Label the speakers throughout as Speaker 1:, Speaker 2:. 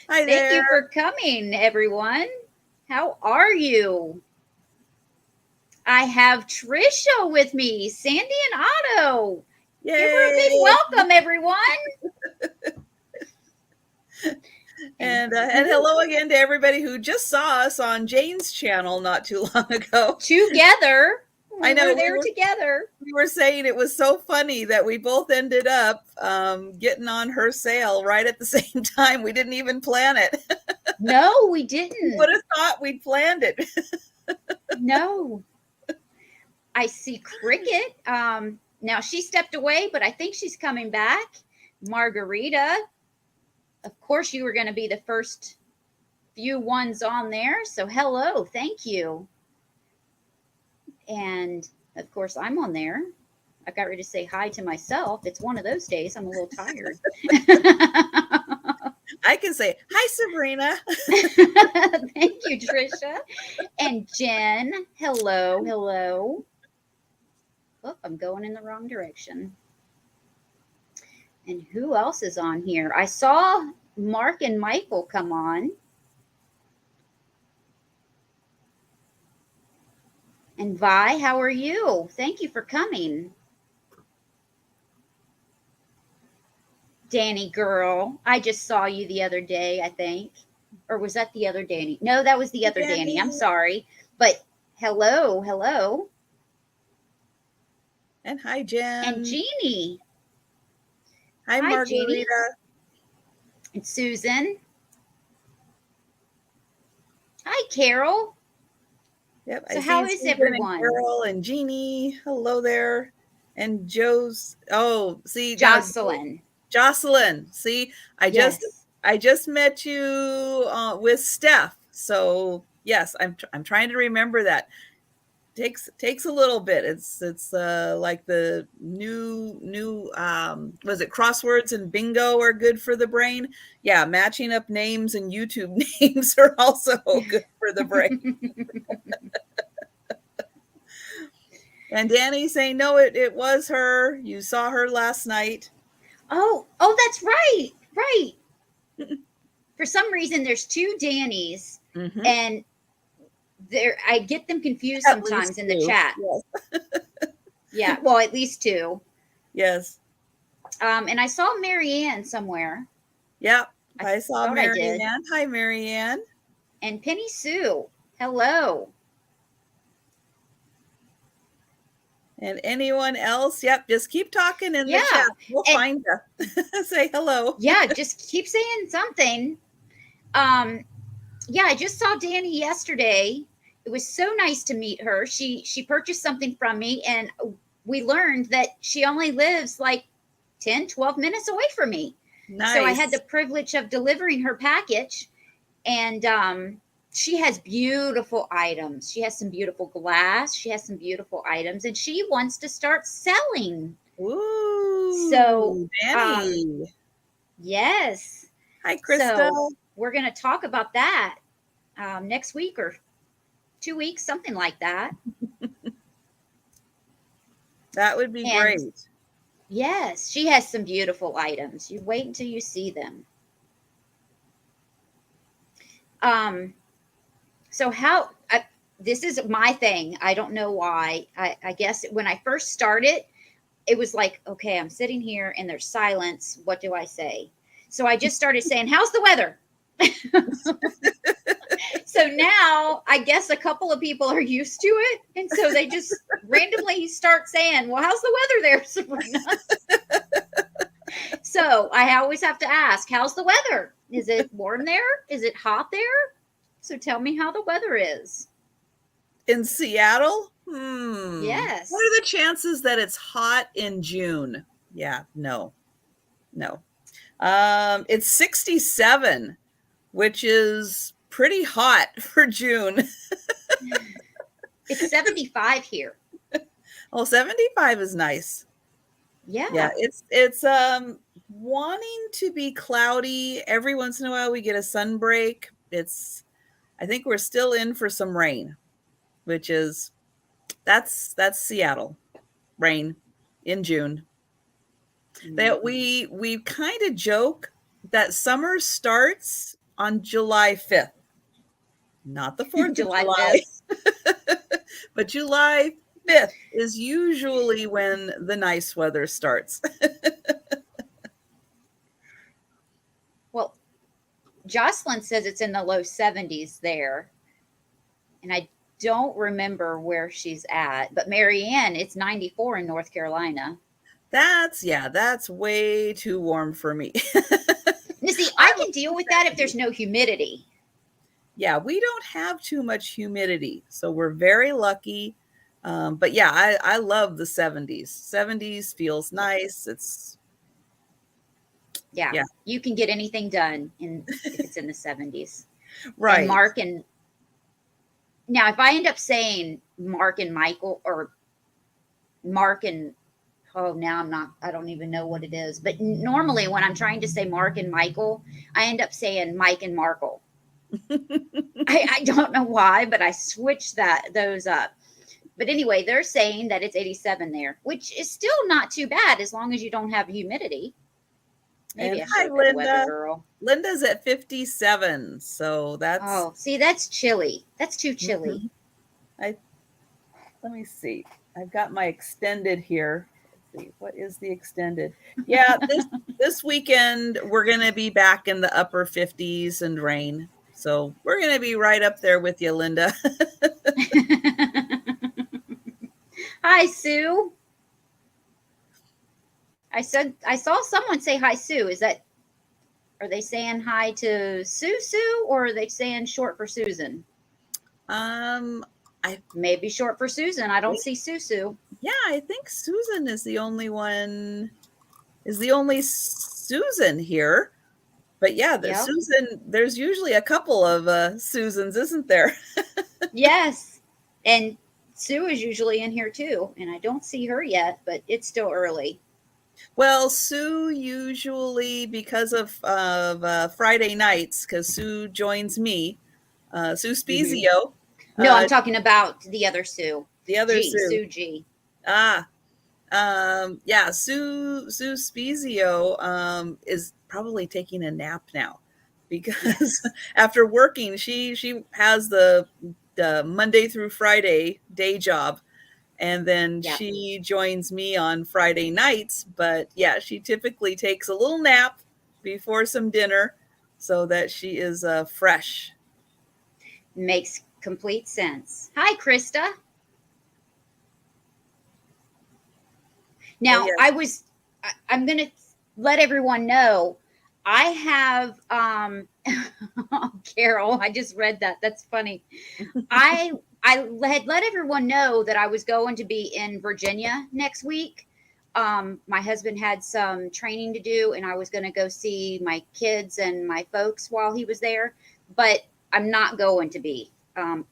Speaker 1: Hi there.
Speaker 2: Thank you for coming, everyone. How are you? I have Trisha with me, Sandy and Otto.
Speaker 1: Yay.
Speaker 2: Give her a big welcome, everyone.
Speaker 1: And hello again to everybody who just saw us on Jane's channel not too long ago.
Speaker 2: Together.
Speaker 1: I know
Speaker 2: we were there together.
Speaker 1: We were saying it was so funny that we both ended up getting on her sale right at the same time. We didn't even plan it.
Speaker 2: No, we didn't.
Speaker 1: Who would have thought we'd planned it?
Speaker 2: No. I see Cricket. Now she stepped away, but I think she's coming back. Margarita. Of course, you were going to be the first few ones on there. So hello, thank you. And of course, I'm on there. I got ready to say hi to myself. It's one of those days. I'm a little tired.
Speaker 1: I can say, hi, Sabrina.
Speaker 2: Thank you, Trisha. And Jen, hello, hello. Oh, I'm going in the wrong direction. And who else is on here? I saw Mark and Michael come on. And Vi, how are you? Thank you for coming. Danny girl, I just saw you the other day, I think. Or was that the other Danny? No, that was the other Danny. I'm sorry. But hello, hello.
Speaker 1: And hi, Jen.
Speaker 2: And Jeannie.
Speaker 1: Hi, Margarita. Jeannie.
Speaker 2: And Susan. Hi, Carol.
Speaker 1: Yep.
Speaker 2: So how is everyone?
Speaker 1: And Carol and Jeannie. Hello there. And Joe's. Oh, see,
Speaker 2: Jocelyn.
Speaker 1: Jocelyn. See, I just met you with Steph. So yes, I'm trying to remember that. Takes a little bit. It's like the new was it crosswords and bingo are good for the brain? Yeah, matching up names and YouTube names are also good for the brain. And Danny saying, no, it was her. You saw her last night.
Speaker 2: Oh, that's right. Right. For some reason, there's two Dannys, and I get them confused sometimes in the chat. Yes. Yeah, well, at least two.
Speaker 1: Yes.
Speaker 2: And I saw Marianne somewhere.
Speaker 1: Yep, I saw Marianne. Hi, Marianne.
Speaker 2: And Penny Sue. Hello.
Speaker 1: And anyone else? Yep, just keep talking in the chat. We'll find you. Say hello.
Speaker 2: Yeah, just keep saying something. Yeah, I just saw Danny yesterday. It was so nice to meet her. She purchased something from me, and we learned that she only lives like 10, 12 minutes away from me. Nice. So I had the privilege of delivering her package, and she has beautiful items. She has some beautiful glass. She has some beautiful items, and she wants to start selling.
Speaker 1: Ooh,
Speaker 2: so
Speaker 1: Danny.
Speaker 2: Yes.
Speaker 1: Hi, Krista.
Speaker 2: So we're going to talk about that next week or 2 weeks, something like that.
Speaker 1: That would be great.
Speaker 2: Yes, she has some beautiful items. You wait until you see them. So this is my thing. I don't know why. I guess when I first started, it was like, okay, I'm sitting here and there's silence. What do I say? So I just started saying, how's the weather? So now I guess a couple of people are used to it. And so they just randomly start saying, well, how's the weather there, Sabrina? So I always have to ask, how's the weather? Is it warm there? Is it hot there? So tell me how the weather is.
Speaker 1: In Seattle?
Speaker 2: Yes.
Speaker 1: What are the chances that it's hot in June? Yeah, no. It's 67, which is pretty hot for June.
Speaker 2: It's 75 here.
Speaker 1: Oh, 75 is nice.
Speaker 2: Yeah.
Speaker 1: Yeah, it's wanting to be cloudy. Every once in a while we get a sun break. I think we're still in for some rain, which is that's Seattle. Rain in June. That we kind of joke that summer starts on July 5th. Not the 4th of
Speaker 2: July
Speaker 1: July,
Speaker 2: 5th.
Speaker 1: but July 5th is usually when the nice weather starts.
Speaker 2: Well, Jocelyn says it's in the low 70s there. And I don't remember where she's at. But Marianne, it's 94 in North Carolina.
Speaker 1: That's way too warm for me.
Speaker 2: You see, I can deal with that if there's no humidity.
Speaker 1: Yeah, we don't have too much humidity, so we're very lucky. But yeah, I love the 70s. 70s feels nice.
Speaker 2: Yeah,
Speaker 1: Yeah,
Speaker 2: you can get anything done if it's in the 70s. And
Speaker 1: right.
Speaker 2: Mark and now, if I end up saying Mark and Michael or Mark and now I don't even know what it is. But normally when I'm trying to say Mark and Michael, I end up saying Mike and Markle. I don't know why, but I switched those up. But anyway, they're saying that it's 87 there, which is still not too bad as long as you don't have humidity. Maybe
Speaker 1: And
Speaker 2: I
Speaker 1: hi,
Speaker 2: should have been a weather
Speaker 1: Linda.
Speaker 2: girl.
Speaker 1: Linda's at 57, so that's.
Speaker 2: Oh, see, that's chilly. That's too chilly.
Speaker 1: I let me see. I've got my extended here. Let's see, what is the extended? Yeah, this weekend we're gonna be back in the upper 50s and rain. So we're gonna be right up there with you, Linda.
Speaker 2: Hi, Sue. I saw someone say hi, Sue. Are they saying hi to Sue, or are they saying short for Susan?
Speaker 1: I
Speaker 2: Maybe short for Susan. I don't see Sue.
Speaker 1: Yeah, I think Susan is the only Susan here. But yeah,
Speaker 2: Yep.
Speaker 1: there's usually a couple of Susans, isn't there?
Speaker 2: Yes. And Sue is usually in here too, and I don't see her yet, but it's still early.
Speaker 1: Well, Sue usually, because of Friday nights, because Sue joins me, Sue
Speaker 2: Mm-hmm.
Speaker 1: Spezio,
Speaker 2: No, I'm talking about the other Sue.
Speaker 1: the other Sue.
Speaker 2: Sue G.
Speaker 1: Ah, yeah, Sue Spezio is probably taking a nap now because
Speaker 2: Yes.
Speaker 1: after working, she has the Monday through Friday day job, and then
Speaker 2: Yep.
Speaker 1: she joins me on Friday nights. But yeah, she typically takes a little nap before some dinner so that she is fresh.
Speaker 2: Makes complete sense. Hi, Krista.
Speaker 1: Well,
Speaker 2: Now,
Speaker 1: yeah.
Speaker 2: I'm going to let everyone know I have, oh, Carol, I just read that. That's funny. I had let everyone know that I was going to be in Virginia next week. My husband had some training to do, and I was going to go see my kids and my folks while he was there. But I'm not going to be.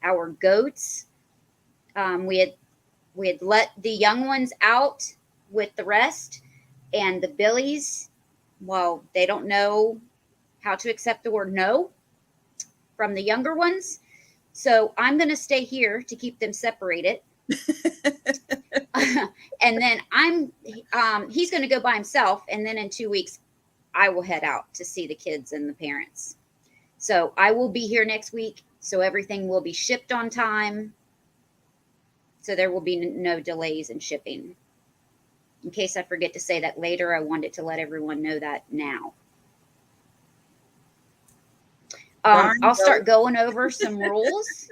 Speaker 2: Our goats, we had let the young ones out with the rest, and the billies, well, they don't know how to accept the word no from the younger ones. So I'm going to stay here to keep them separated. And then he's going to go by himself. And then in 2 weeks, I will head out to see the kids and the parents. So I will be here next week. So everything will be shipped on time. So there will be no delays in shipping. In case I forget to say that later, I wanted to let everyone know that now. I'll start going over some rules.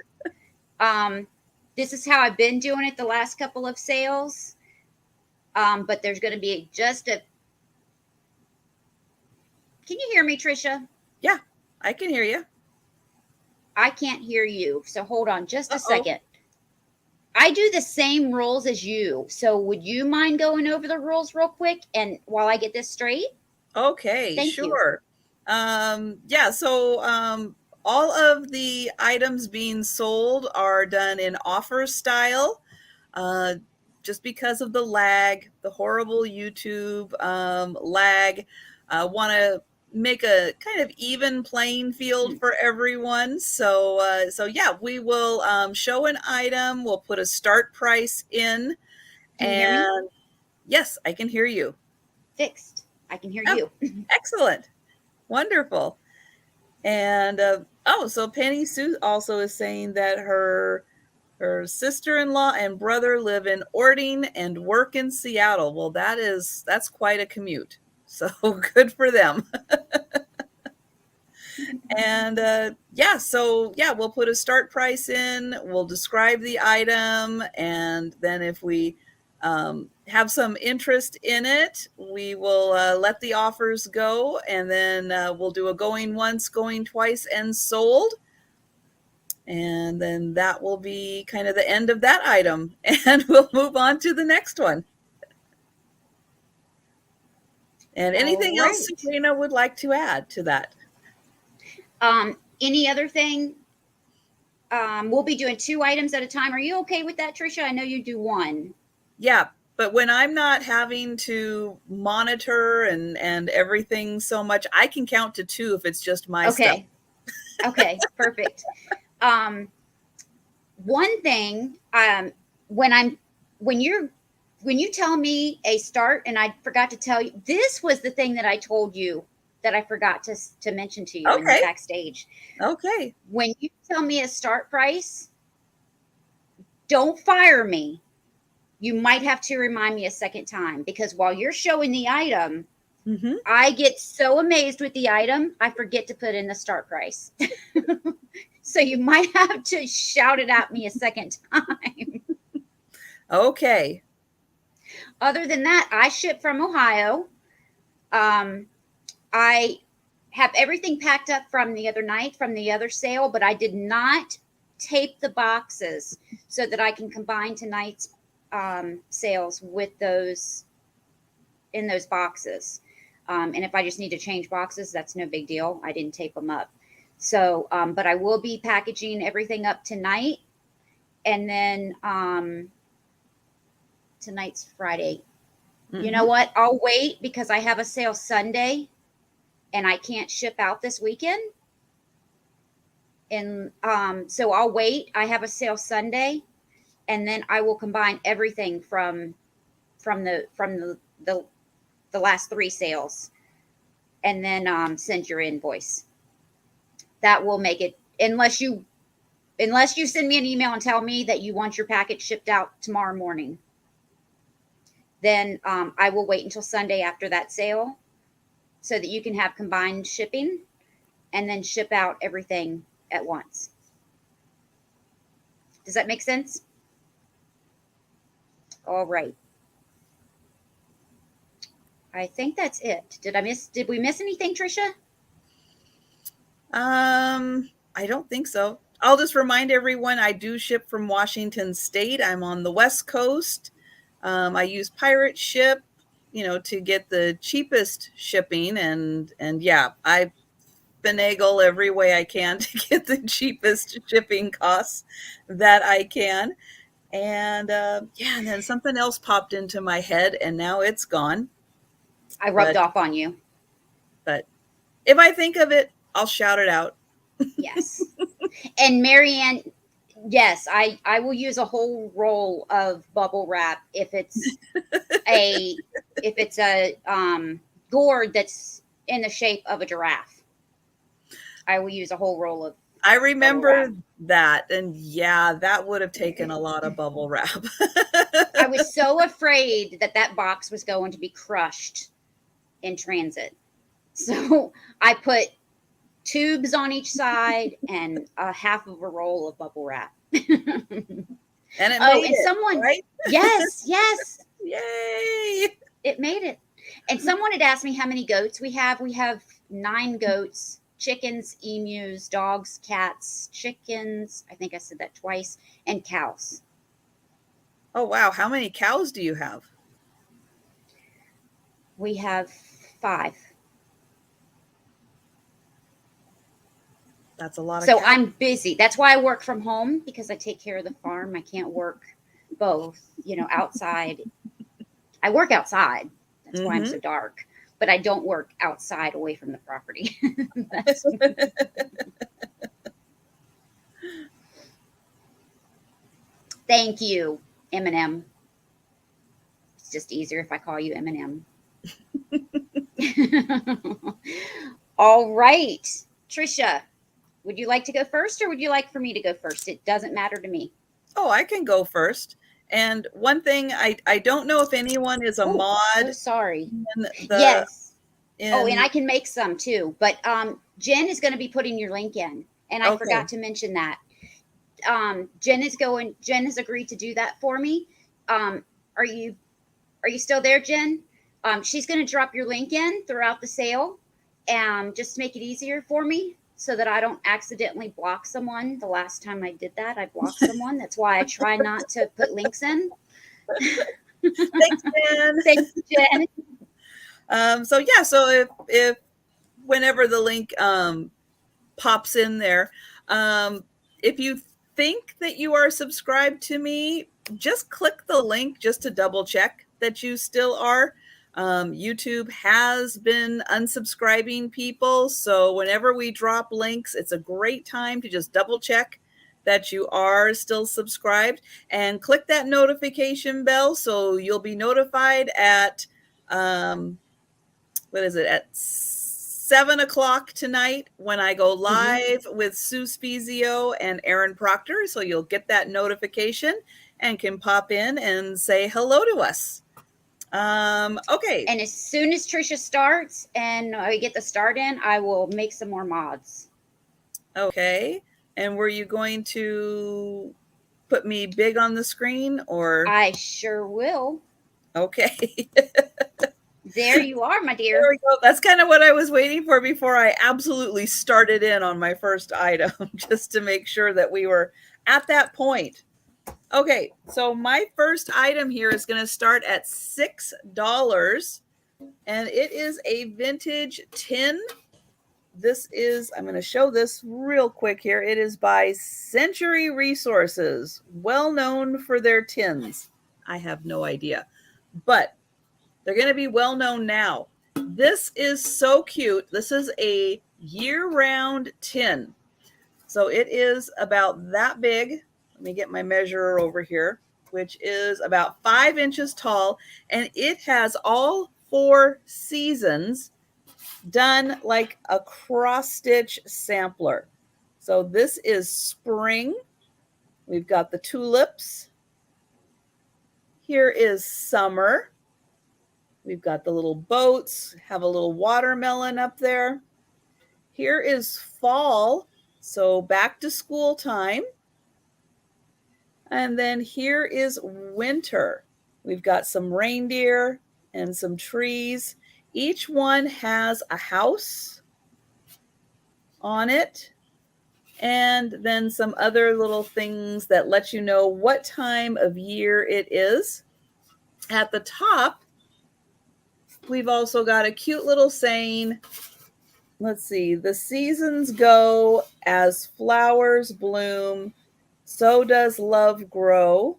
Speaker 2: This is how I've been doing it the last couple of sales. But there's going to be can you hear me, Trisha?
Speaker 1: Yeah, I can hear you.
Speaker 2: I can't hear you. So hold on just a second. I do the same rules as you. So would you mind going over the rules real quick and while I get this straight?
Speaker 1: Okay,
Speaker 2: Thank
Speaker 1: sure. Yeah, so all of the items being sold are done in offer style. Just because of the lag, the horrible YouTube lag, I want to make a kind of even playing field for everyone. So yeah, we will show an item. We'll put a start price in.
Speaker 2: Can you hear me?
Speaker 1: Yes, I can hear you.
Speaker 2: fixed. I can hear
Speaker 1: Oh,
Speaker 2: you.
Speaker 1: excellent. Wonderful. And so Penny Sue also is saying that her sister-in-law and brother live in Orting and work in Seattle. Well, that's quite a commute. So good for them. And we'll put a start price in, we'll describe the item, and then if we have some interest in it, we will let the offers go, and then we'll do a going once, going twice, and sold. And then that will be kind of the end of that item, and we'll move on to the next one. And anything else
Speaker 2: Right.
Speaker 1: Sabrina would like to add to that?
Speaker 2: Any other thing? We'll be doing 2 items at a time. Are you okay with that, Trisha? I know you do 1.
Speaker 1: Yeah, but when I'm not having to monitor and everything so much, I can count to 2 if it's just my stuff.
Speaker 2: Okay. Okay, perfect. One thing, when you tell me a start and I forgot to tell you, this was the thing that I told you that I forgot to mention to you in the
Speaker 1: Okay.
Speaker 2: backstage.
Speaker 1: Okay.
Speaker 2: When you tell me a start price, don't fire me. You might have to remind me a second time, because while you're showing the item, I get so amazed with the item, I forget to put in the start price. So you might have to shout it at me a second time.
Speaker 1: Okay.
Speaker 2: Other than that, I ship from Ohio. I have everything packed up from the other night, from the other sale, but I did not tape the boxes so that I can combine tonight's sales with those in those boxes. And if I just need to change boxes, that's no big deal. I didn't tape them up. So, but I will be packaging everything up tonight. And then tonight's Friday. You know what? I'll wait because I have a sale Sunday and I can't ship out this weekend. And so I'll wait. I have a sale Sunday, and then I will combine everything from the last 3 sales, and then send your invoice. That will make it, unless you send me an email and tell me that you want your package shipped out tomorrow morning. Then I will wait until Sunday after that sale so that you can have combined shipping and then ship out everything at once. Does that make sense? All right. I think that's it. Did we miss anything, Trisha?
Speaker 1: I don't think so. I'll just remind everyone I do ship from Washington State. I'm on the West Coast. I use Pirate Ship, to get the cheapest shipping, and yeah, I finagle every way I can to get the cheapest shipping costs that I can. And and then something else popped into my head, and now it's gone.
Speaker 2: I rubbed off on you.
Speaker 1: But if I think of it, I'll shout it out.
Speaker 2: Yes. And Marianne, yes, I will use a whole roll of bubble wrap if it's a gourd that's in the shape of a giraffe. I will use a whole roll of.
Speaker 1: I remember that, and yeah, that would have taken a lot of bubble wrap.
Speaker 2: I was so afraid that box was going to be crushed in transit. So I put tubes on each side and a half of a roll of bubble wrap.
Speaker 1: And it made
Speaker 2: someone,
Speaker 1: right?
Speaker 2: Yes.
Speaker 1: Yay!
Speaker 2: It made it. And someone had asked me how many goats we have. We have 9 goats, chickens, emus, dogs, cats, chickens. I think I said that twice, and cows.
Speaker 1: Oh, wow. How many cows do you have?
Speaker 2: We have 5.
Speaker 1: That's a lot of
Speaker 2: cows. So
Speaker 1: cows.
Speaker 2: I'm busy. That's why I work from home, because I take care of the farm. I can't work both, outside. I work outside. That's why I'm so dark. But I don't work outside away from the property. Thank you, Eminem. It's just easier if I call you Eminem. All right. Trisha, would you like to go first or would you like for me to go first? It doesn't matter to me.
Speaker 1: Oh, I can go first. And one thing, I don't know if anyone is a
Speaker 2: Oh, so
Speaker 1: mod
Speaker 2: sorry.
Speaker 1: in the
Speaker 2: Yes. Oh, and
Speaker 1: in
Speaker 2: I can make some too. But Jen is going to be putting your link in, and I
Speaker 1: okay.
Speaker 2: forgot to mention that. Jen has agreed to do that for me. Um, are you still there, Jen? She's going to drop your link in throughout the sale, just to make it easier for me, so that I don't accidentally block someone. The last time I did that, I blocked someone. That's why I try not to put links in.
Speaker 1: Thanks, Jen.
Speaker 2: Thanks, Jen.
Speaker 1: So yeah, so if whenever the link pops in there, if you think that you are subscribed to me, just click the link just to double check that you still are. YouTube has been unsubscribing people, so whenever we drop links, it's a great time to just double check that you are still subscribed and click that notification bell so you'll be notified at what is it, at 7 o'clock tonight when I go live with Sue Spezio and Aaron Proctor. So you'll get that notification and can pop in and say hello to us. Okay.
Speaker 2: And as soon as Trisha starts and I get the start in, I will make some more mods.
Speaker 1: Okay. And were you going to put me big on the screen or?
Speaker 2: I sure will.
Speaker 1: Okay.
Speaker 2: There you are, my dear.
Speaker 1: There we go. That's kind of what I was waiting for before I absolutely started in on my first item, just to make sure that we were at that point. Okay, so my first item here is going to start at $6, and it is a vintage tin. This is, I'm going to show this real quick here. It is by Century Resources, well known for their tins. I have no idea, but they're going to be well known now. This is so cute. This is a year-round tin. So it is about that big. Let me get my measurer over here, which is about 5 inches tall. And it has all 4 seasons done like a cross-stitch sampler. So this is spring. We've got the tulips. Here is summer. We've got the little boats, have a little watermelon up there. Here is fall, so back to school time. And then here is winter. We've got some reindeer and some trees. Each one has a house on it, and then some other little things that let you know what time of year it is. At the top, we've also got a cute little saying. Let's see, the seasons go as flowers bloom, so does love grow.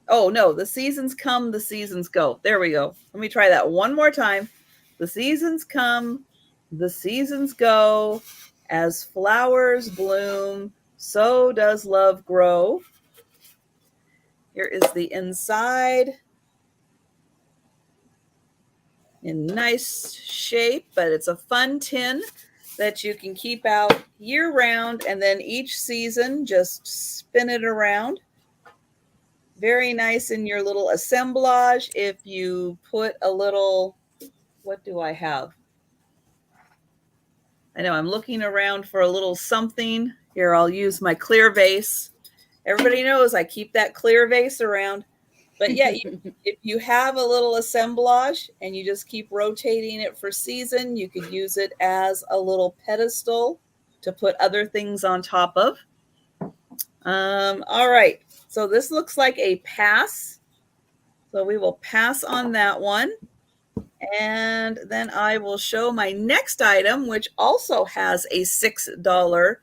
Speaker 1: Oh, no, the seasons come, the seasons go. There we go. Let me try that one more time. The seasons come, the seasons go, as flowers bloom, so does love grow. Here is the inside. In nice shape, but it's a fun tin that you can keep out year round, and then each season just spin it around. Very nice in your little assemblage. If you put a little, what do I have? I know I'm looking around for a little something. Here, I'll use my clear vase. Everybody knows I keep that clear vase around. But yeah, if you have a little assemblage and you just keep rotating it for season, you could use it as a little pedestal to put other things on top of. All right, so this looks like a pass. So we will pass on that one. And then I will show my next item, which also has a $6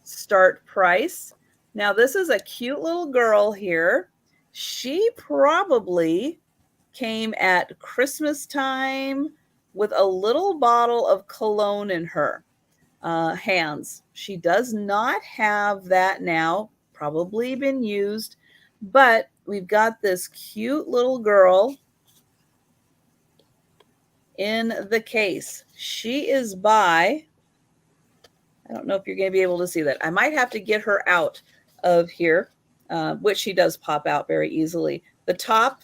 Speaker 1: start price. Now, this is a cute little girl here. She probably came at Christmas time with a little bottle of cologne in her hands. She does not have that now, probably been used, but we've got this cute little girl in the case. She is by, I don't know if you're going to be able to see that. I might have to get her out of here, which she does pop out very easily. The top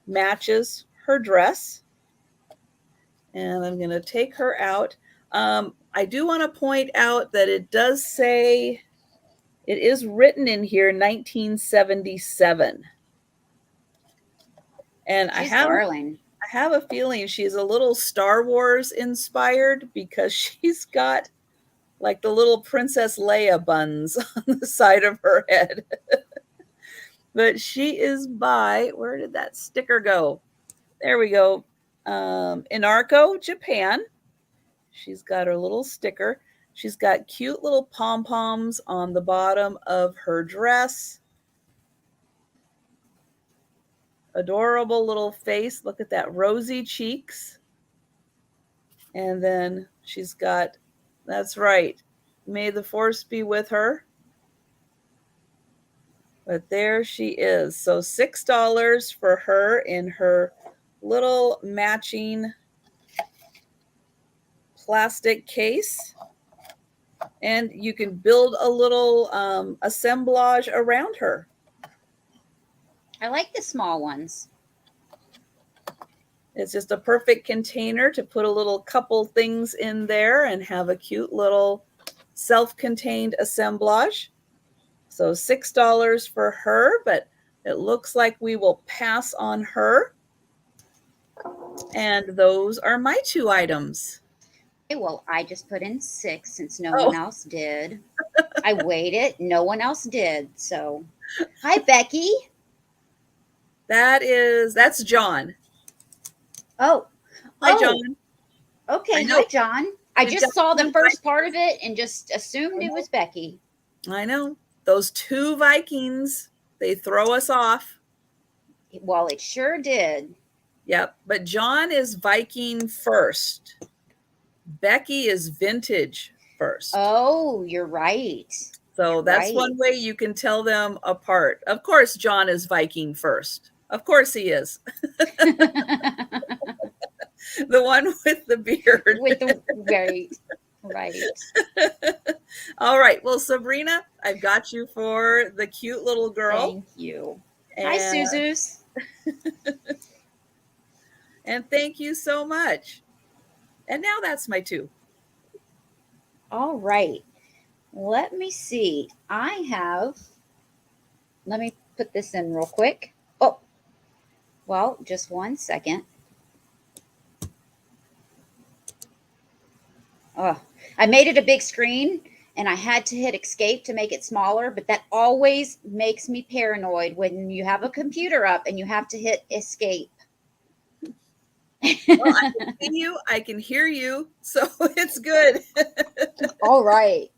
Speaker 1: matches her dress. And I'm going to take her out. I do want to point out that it does say, it is written in here 1977. And
Speaker 2: She's darling.
Speaker 1: I have a feeling she's a little Star Wars inspired because she's got like the little Princess Leia buns on the side of her head. But she is by, where did that sticker go? There we go. Inarko, Japan. She's got her little sticker. She's got cute little pom-poms on the bottom of her dress. Adorable little face. Look at that, rosy cheeks. And then she's got, that's right, may the force be with her. But there she is. So $6 for her in her little matching plastic case. And you can build a little assemblage around her.
Speaker 2: I like the small ones.
Speaker 1: It's just a perfect container to put a little couple things in there and have a cute little self-contained assemblage. So $6 for her, but it looks like we will pass on her. And those are my 2 items.
Speaker 2: Okay, well, I just put in 6 since no one else did. I waited. No one else did. So, hi, Becky.
Speaker 1: That's John.
Speaker 2: Oh.
Speaker 1: Hi, John.
Speaker 2: Okay, hi, John. I just saw the first part of it and just assumed it was Becky.
Speaker 1: I know. Those 2 Vikings, they throw us off.
Speaker 2: Well, it sure did.
Speaker 1: Yep. But John is Viking first. Becky is vintage first.
Speaker 2: Oh, you're right.
Speaker 1: So that's one way you can tell them apart. Of course, John is Viking first. Of course he is. The one with the beard.
Speaker 2: Right.
Speaker 1: All right. Well, Sabrina, I've got you for the cute little girl.
Speaker 2: Thank you. Hi, Suzus.
Speaker 1: And thank you so much. And now that's my 2.
Speaker 2: All right. Let me see. Let me put this in real quick. Oh, well, just one second. Oh, I made it a big screen and I had to hit escape to make it smaller, but that always makes me paranoid when you have a computer up and you have to hit escape.
Speaker 1: Well, I can see you, I can hear you, so it's good.
Speaker 2: All right.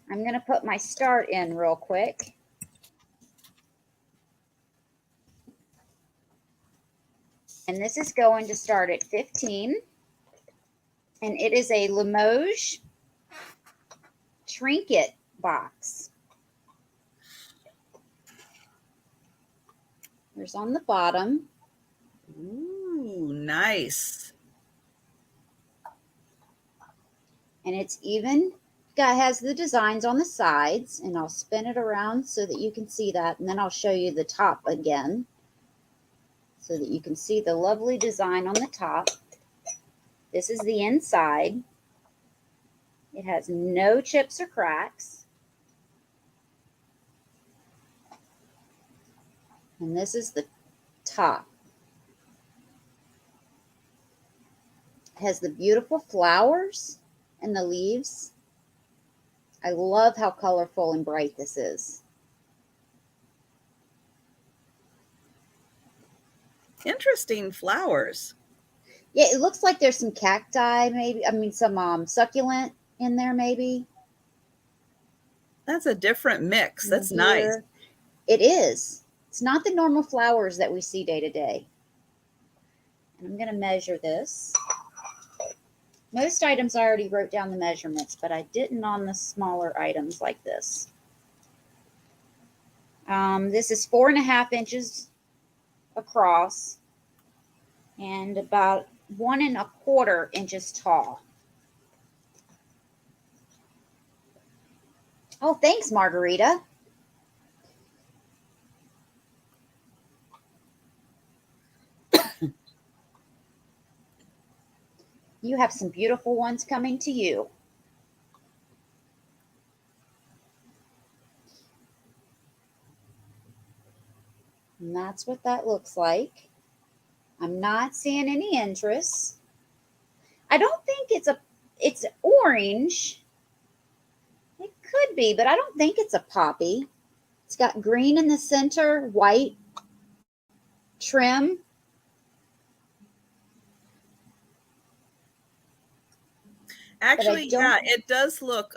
Speaker 2: I'm going to put my start in real quick. And this is going to start at 15. And it is a Limoges trinket box. There's on the bottom.
Speaker 1: Ooh, nice.
Speaker 2: And it's even has the designs on the sides, and I'll spin it around so that you can see that, and then I'll show you the top again so that you can see the lovely design on the top. This is the inside. It has no chips or cracks. And this is the top. It has the beautiful flowers and the leaves. I love how colorful and bright this is.
Speaker 1: Interesting flowers.
Speaker 2: Yeah, it looks like there's some cacti, maybe. I mean, some succulent in there, maybe.
Speaker 1: That's a different mix. That's nice.
Speaker 2: It is. It's not the normal flowers that we see day to day. And I'm going to measure this. Most items I already wrote down the measurements, but I didn't on the smaller items like this. This is 4.5 inches across and about 1¼ inches tall. Oh, thanks, Margarita. You have some beautiful ones coming to you. And that's what that looks like. I'm not seeing any interest. I don't think it's orange. It could be, but I don't think it's a poppy. It's got green in the center, white trim.
Speaker 1: Actually, yeah, it does look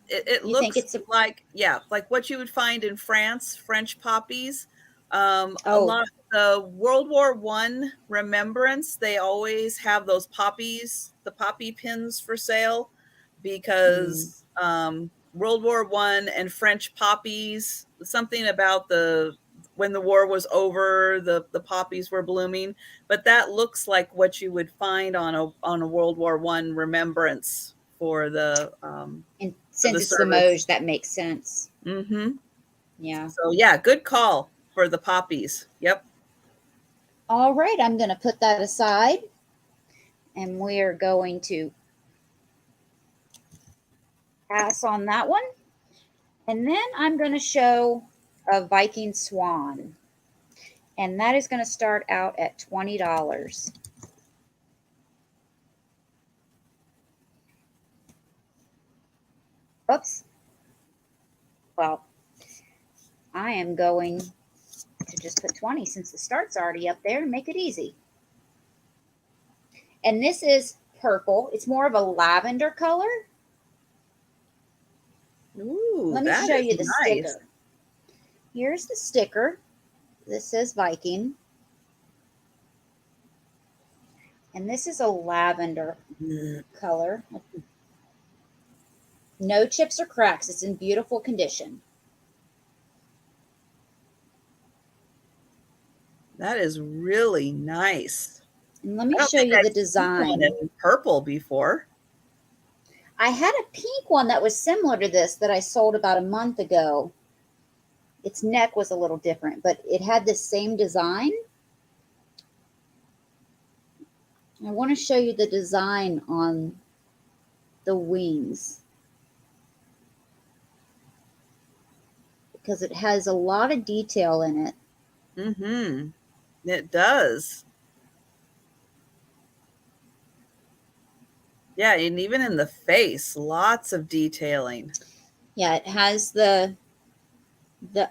Speaker 1: it
Speaker 2: You think
Speaker 1: looks
Speaker 2: it's a
Speaker 1: like, yeah, like what you would find in France, French poppies. A
Speaker 2: oh,
Speaker 1: lot of the World War One remembrance, they always have those poppies, the poppy pins for sale,
Speaker 2: mm,
Speaker 1: because World War One and French poppies, something about the when the war was over, the poppies were blooming. But that looks like what you would find on a World War One remembrance
Speaker 2: and
Speaker 1: for
Speaker 2: since
Speaker 1: the
Speaker 2: it's the
Speaker 1: service.
Speaker 2: Moj, that makes sense.
Speaker 1: Mm-hmm.
Speaker 2: Yeah.
Speaker 1: So yeah, good call for the poppies. Yep.
Speaker 2: All right, I'm going to put that aside and we're going to pass on that one. And then I'm going to show a Viking swan. And that is going to start out at $20. Oops. Well, I am going to just put 20 since the start's already up there and make it easy. And this is purple. It's more of a lavender color.
Speaker 1: Ooh,
Speaker 2: Let me
Speaker 1: that
Speaker 2: show
Speaker 1: is
Speaker 2: you the
Speaker 1: nice.
Speaker 2: sticker. Here's the sticker. This says Viking. And this is a lavender color. No chips or cracks. It's in beautiful condition.
Speaker 1: That is really nice.
Speaker 2: And let me
Speaker 1: I don't
Speaker 2: show
Speaker 1: think
Speaker 2: you the
Speaker 1: I've seen one
Speaker 2: design.
Speaker 1: in purple before.
Speaker 2: I had a pink one that was similar to this that I sold about a month ago. Its neck was a little different, but it had the same design. I want to show you the design on the wings because it has a lot of detail in it.
Speaker 1: Mm-hmm. It does. Yeah, and even in the face, lots of detailing.
Speaker 2: Yeah, it has the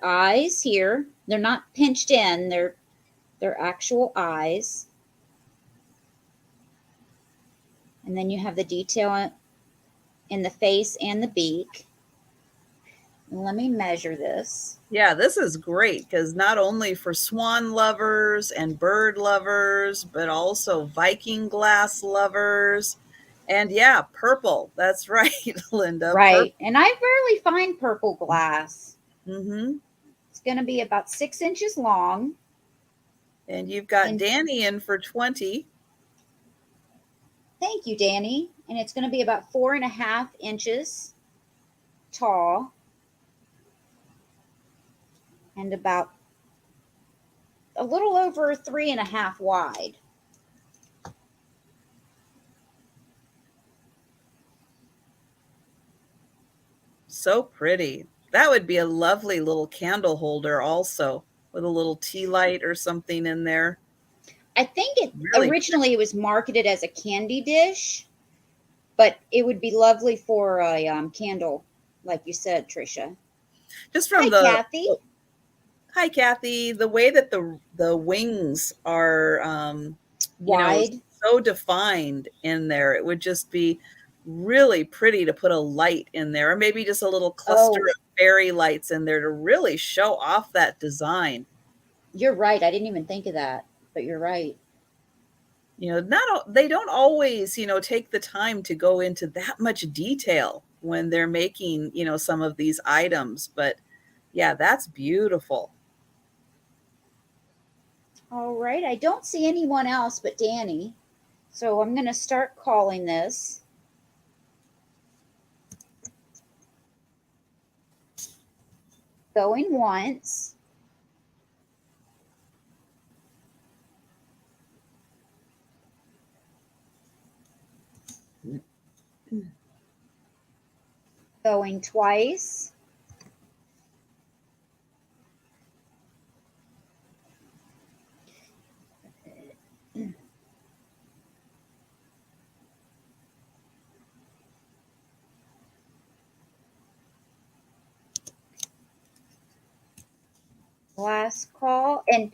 Speaker 2: eyes here. They're not pinched in. They're actual eyes. And then you have the detail in the face and the beak. And let me measure this.
Speaker 1: Yeah, this is great because not only for swan lovers and bird lovers, but also Viking glass lovers. And yeah, purple. That's right, Linda. Purple.
Speaker 2: Right. And I rarely find purple glass.
Speaker 1: Mm-hmm.
Speaker 2: It's going to be about 6 inches long.
Speaker 1: And you've got
Speaker 2: And
Speaker 1: Danny in for 20.
Speaker 2: thank you, Danny. And it's going to be about 4.5 inches tall and about a little over 3.5 wide.
Speaker 1: So pretty. That would be a lovely little candle holder also with a little tea light or something in there.
Speaker 2: I think
Speaker 1: Really
Speaker 2: originally it was marketed as a candy dish, but it would be lovely for a candle, like you said, Trisha.
Speaker 1: just
Speaker 2: Hi,
Speaker 1: from the
Speaker 2: Kathy.
Speaker 1: hi Kathy, the way that the wings are
Speaker 2: Wide.
Speaker 1: so defined in there, it would just be really pretty to put a light in there, or maybe just a little cluster
Speaker 2: Oh,
Speaker 1: of fairy lights in there to really show off that design.
Speaker 2: you're right. I didn't even think of that, but you're right.
Speaker 1: Not they don't always, take the time to go into that much detail when they're making, some of these items, but yeah, that's beautiful.
Speaker 2: All right. I don't see anyone else but Danny. So I'm going to start calling this. Going once. Going twice. Last call. And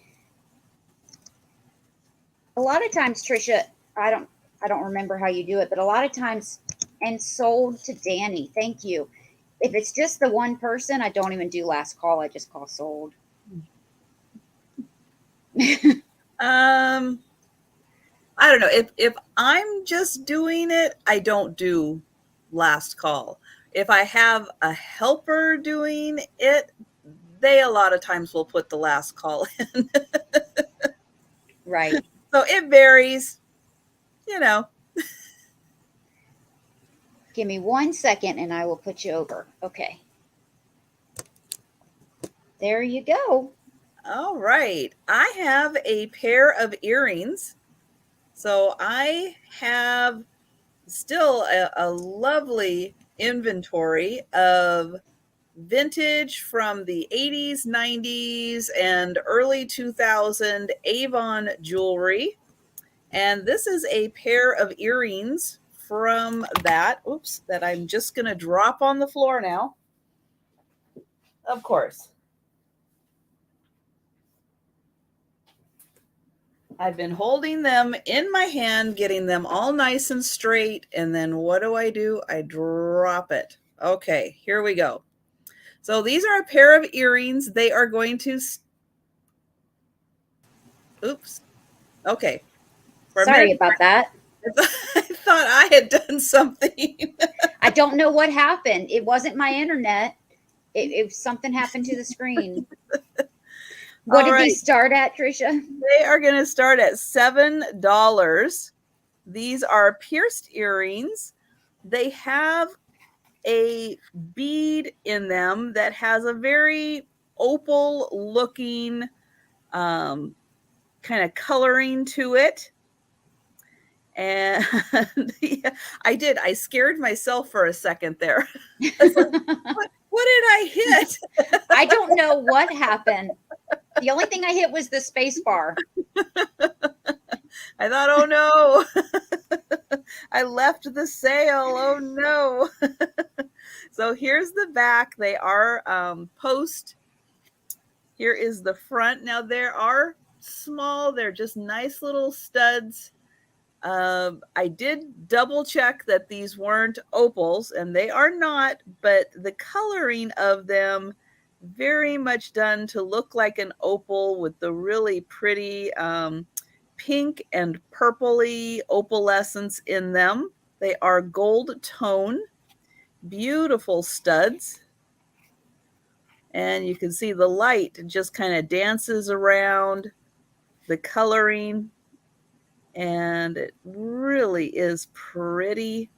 Speaker 2: a lot of times, Trisha, I don't remember how you do it, but a lot of times, and sold to Danny. Thank you. If it's just the one person, I don't even do last call. I just call sold.
Speaker 1: I don't know. If I'm just doing it, I don't do last call. If I have a helper doing it, they a lot of times will put the last call in.
Speaker 2: Right.
Speaker 1: So it varies, you know.
Speaker 2: Give me 1 second and I will put you over. Okay. There you go.
Speaker 1: All right. I have a pair of earrings. So I have still a lovely inventory of vintage from the 80s, 90s, and early 2000 Avon jewelry. And this is a pair of earrings from that. Oops, that I'm just going to drop on the floor now. Of course. I've been holding them in my hand, getting them all nice and straight. And then what do? I drop it. Okay, here we go. So these are a pair of earrings. They are going to, oops. Okay.
Speaker 2: Sorry about that.
Speaker 1: I thought I had done something.
Speaker 2: I don't know what happened. It wasn't my internet. If something happened to the screen. What did these start at, Trisha?
Speaker 1: They are going to start at $7. These are pierced earrings. They have a bead in them that has a very opal looking kind of coloring to it. And yeah, I scared myself for a second there. I was like, what did I hit?
Speaker 2: I don't know what happened. The only thing I hit was the space bar.
Speaker 1: I thought, oh no, I left the sale. Oh no. So here's the back. They are post. Here is the front. Now there are small, they're just nice little studs. I did double check that these weren't opals, and they are not, but the coloring of them very much done to look like an opal with the really pretty pink and purpley opalescence in them. They are gold tone, beautiful studs. And you can see the light just kind of dances around the coloring, and it really is pretty.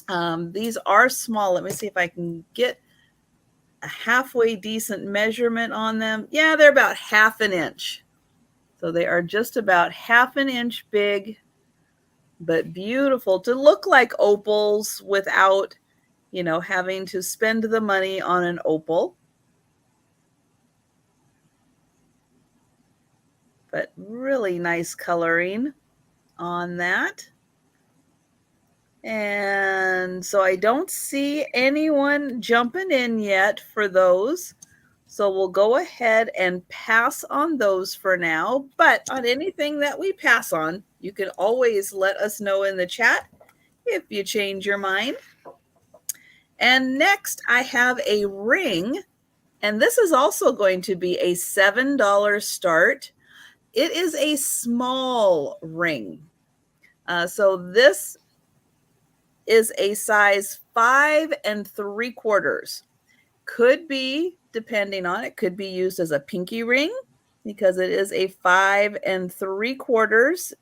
Speaker 1: These are small. Let me see if I can get a halfway decent measurement on them. Yeah, they're about half an inch. So they are just about half an inch big, but beautiful to look like opals without, having to spend the money on an opal. But really nice coloring on that. And so I don't see anyone jumping in yet for those. So we'll go ahead and pass on those for now. But on anything that we pass on, you can always let us know in the chat if you change your mind. And next I have a ring. And this is also going to be a $7 start. It is a small ring. So this is a size 5 3/4. Could be, depending on it, could be used as a pinky ring. because it is a 5 3/4.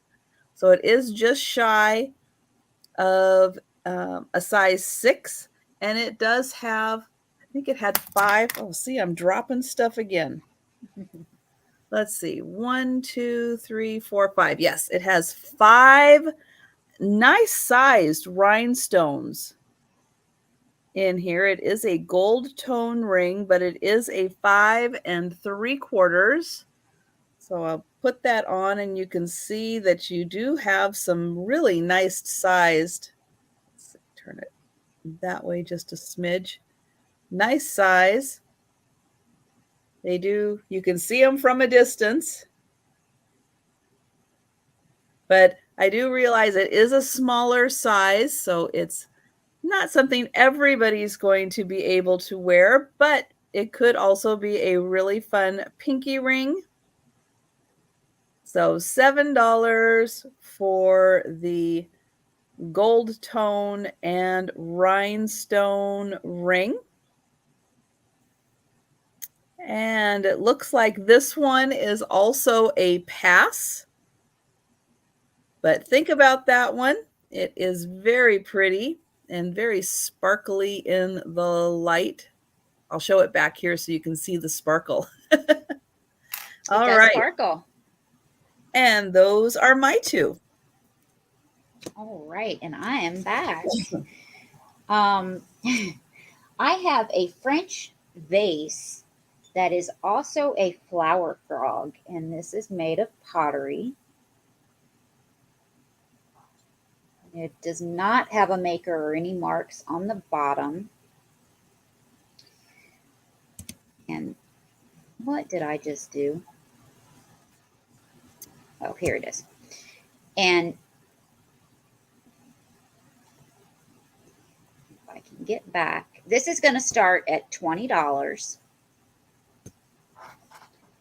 Speaker 1: So it is just shy of a size 6. And it does have, I think it had 5. Oh, see, I'm dropping stuff again. Let's see. 1, 2, 3, 4, 5. Yes, it has 5 nice sized rhinestones in here. It is a gold tone ring, but it is a 5 3/4. So I'll put that on and you can see that you do have some really nice sized, let's turn it that way just a smidge. Nice size. They do, you can see them from a distance. But I do realize it is a smaller size, so it's not something everybody's going to be able to wear, but it could also be a really fun pinky ring. So $7 for the gold tone and rhinestone ring. And it looks like this one is also a pass. But think about that one. It is very pretty and very sparkly in the light. I'll show it back here so you can see the sparkle. All
Speaker 2: does
Speaker 1: right.
Speaker 2: sparkle.
Speaker 1: And those are my 2.
Speaker 2: All right, and I am back. I have a French vase that is also a flower frog, and this is made of pottery. It does not have a maker or any marks on the bottom. And what did I just do? Oh, here it is. And if I can get back, this is going to start at $20.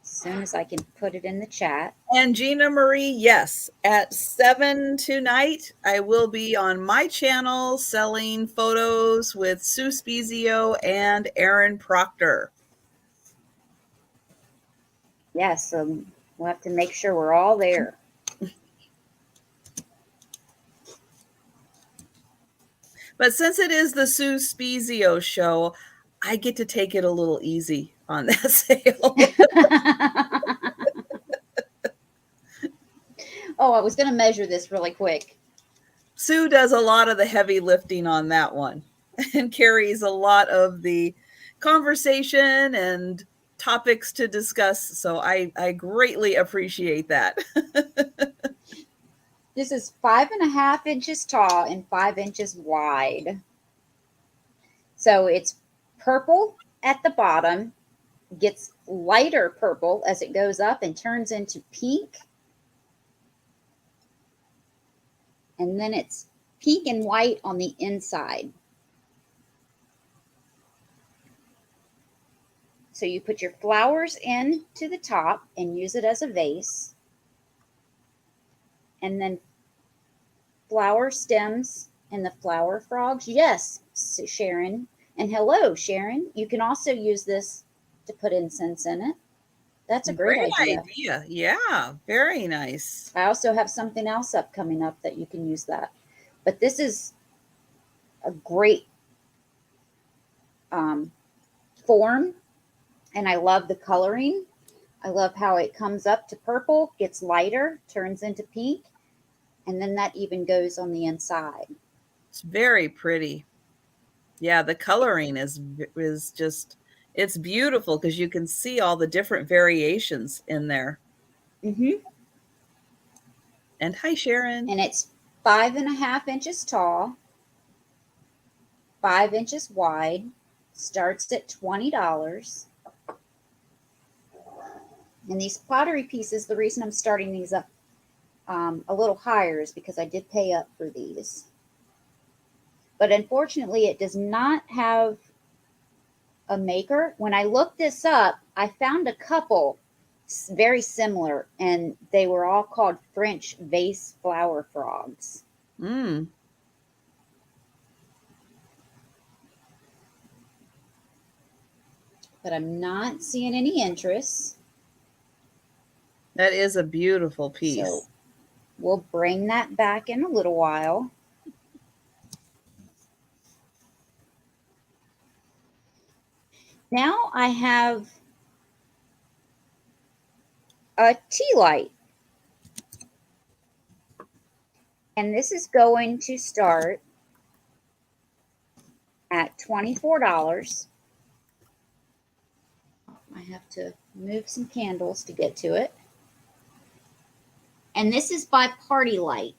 Speaker 2: As soon as I can put it in the chat.
Speaker 1: And Gina Marie, yes, at 7 tonight, I will be on my channel selling photos with Sue Spezio and Aaron Proctor.
Speaker 2: Yes, we'll have to make sure we're all there.
Speaker 1: But since it is the Sue Spezio show, I get to take it a little easy on that sale.
Speaker 2: Oh, I was going to measure this really quick.
Speaker 1: Sue does a lot of the heavy lifting on that one and carries a lot of the conversation and topics to discuss. So I greatly appreciate that.
Speaker 2: This is 5.5 inches tall and 5 inches wide. So it's purple at the bottom, gets lighter purple as it goes up and turns into pink. And then it's pink and white on the inside. So you put your flowers in to the top and use it as a vase. And then flower stems and the flower frogs. Yes, Sharon. And hello, Sharon. You can also use this to put incense in it. That's a great idea.
Speaker 1: Yeah, very nice.
Speaker 2: I also have something else coming up that you can use that. But this is a great form. And I love the coloring. I love how it comes up to purple, gets lighter, turns into pink. And then that even goes on the inside.
Speaker 1: It's very pretty. Yeah, the coloring is just, it's beautiful because you can see all the different variations in there.
Speaker 2: Mm-hmm.
Speaker 1: And hi, Sharon.
Speaker 2: And it's 5.5 inches tall, 5 inches wide, starts at $20. And these pottery pieces, the reason I'm starting these up a little higher is because I did pay up for these. But unfortunately, it does not have a maker. When I looked this up, I found a couple very similar, and they were all called French vase flower frogs.
Speaker 1: Mm.
Speaker 2: But I'm not seeing any interest.
Speaker 1: That is a beautiful
Speaker 2: So
Speaker 1: piece.
Speaker 2: we'll bring that back in a little while. Now I have a tea light. And this is going to start at $24. I have to move some candles to get to it. And this is by Party Light.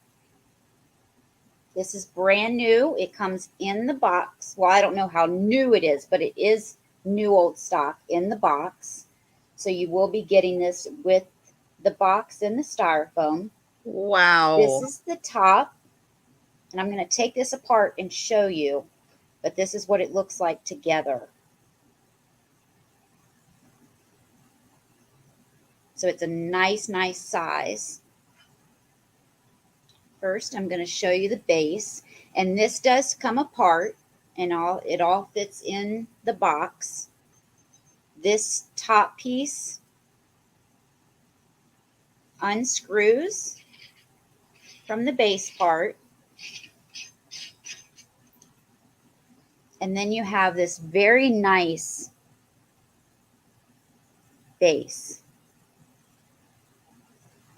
Speaker 2: This is brand new. It comes in the box. Well, I don't know how new it is, but it is new old stock in the box. So you will be getting this with the box and the styrofoam. This
Speaker 1: Wow.
Speaker 2: is the top. And I'm going to take this apart and show you. But this is what it looks like together. So it's a nice, nice size. First, I'm going to show you the base. And this does come apart and it all fits in the box. This top piece unscrews from the base part. And then you have this very nice base.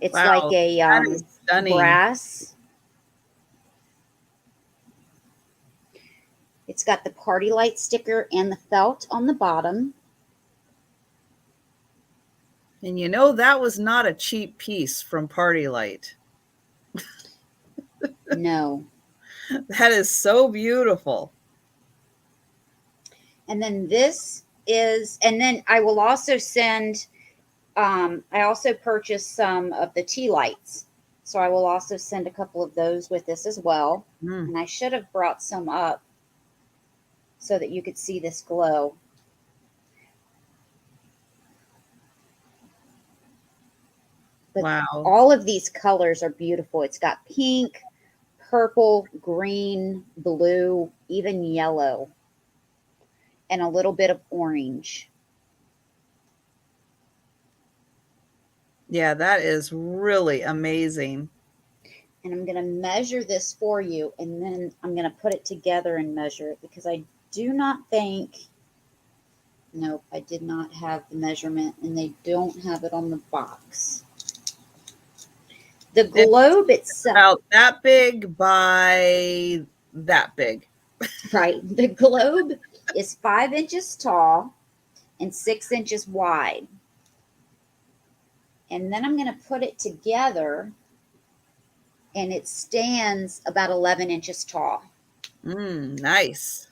Speaker 2: It's like
Speaker 1: Wow.
Speaker 2: a
Speaker 1: That is stunning.
Speaker 2: brass. It's got the Party Light sticker and the felt on the bottom.
Speaker 1: And you know that was not a cheap piece from Party Light.
Speaker 2: No.
Speaker 1: That is so beautiful.
Speaker 2: And then this is, and then I will also send, I also purchased some of the tea lights. So I will also send a couple of those with this as well.
Speaker 1: Mm.
Speaker 2: And I should have brought some up so that you could see this glow. But
Speaker 1: Wow.
Speaker 2: all of these colors are beautiful. It's got pink, purple, green, blue, even yellow, and a little bit of orange.
Speaker 1: Yeah, that is really amazing.
Speaker 2: And I'm going to measure this for you, and then I'm going to put it together and measure it because I do not think, nope, I did not have the measurement, and they don't have it on the box. The globe itself,
Speaker 1: about that big by that big.
Speaker 2: right? The globe is 5 inches tall and 6 inches wide. And then I'm going to put it together, and it stands about 11 inches tall.
Speaker 1: Nice.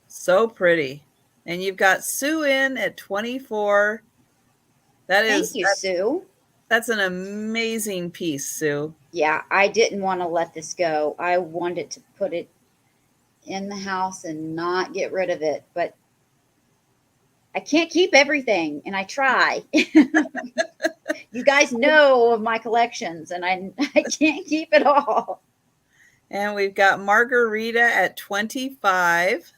Speaker 1: So pretty. And you've got Sue in at 24.
Speaker 2: Thank you, Sue.
Speaker 1: That's an amazing piece, Sue.
Speaker 2: Yeah, I didn't want to let this go. I wanted to put it in the house and not get rid of it, but I can't keep everything, and I try. You guys know of my collections, and I can't keep it all.
Speaker 1: And we've got Margarita at 25.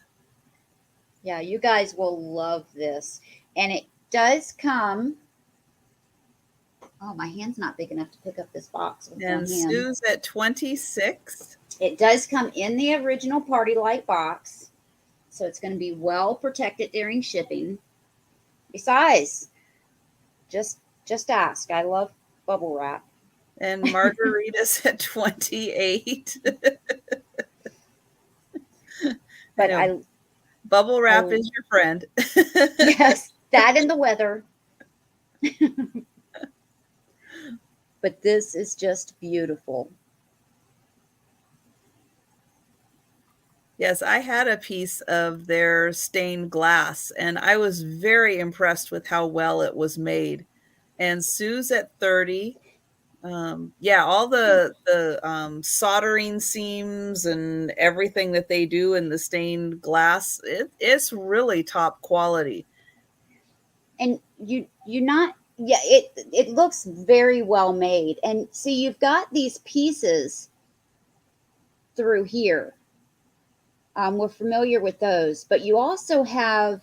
Speaker 2: Yeah, you guys will love this. And it does come. Oh, my hand's not big enough to pick up this box with one
Speaker 1: And
Speaker 2: hand.
Speaker 1: Sue's at 26.
Speaker 2: It does come in the original Party Light box, so it's going to be well protected during shipping. Besides, just ask. I love bubble wrap.
Speaker 1: And Margarita's at 28.
Speaker 2: But
Speaker 1: bubble wrap is your friend.
Speaker 2: Yes, that and the weather. But this is just beautiful.
Speaker 1: Yes, I had a piece of their stained glass, and I was very impressed with how well it was made. And Sue's at 30. Yeah, all the soldering seams and everything that they do in the stained glass, it's really top quality.
Speaker 2: And it looks very well made. And see, you've got these pieces through here. We're familiar with those, but you also have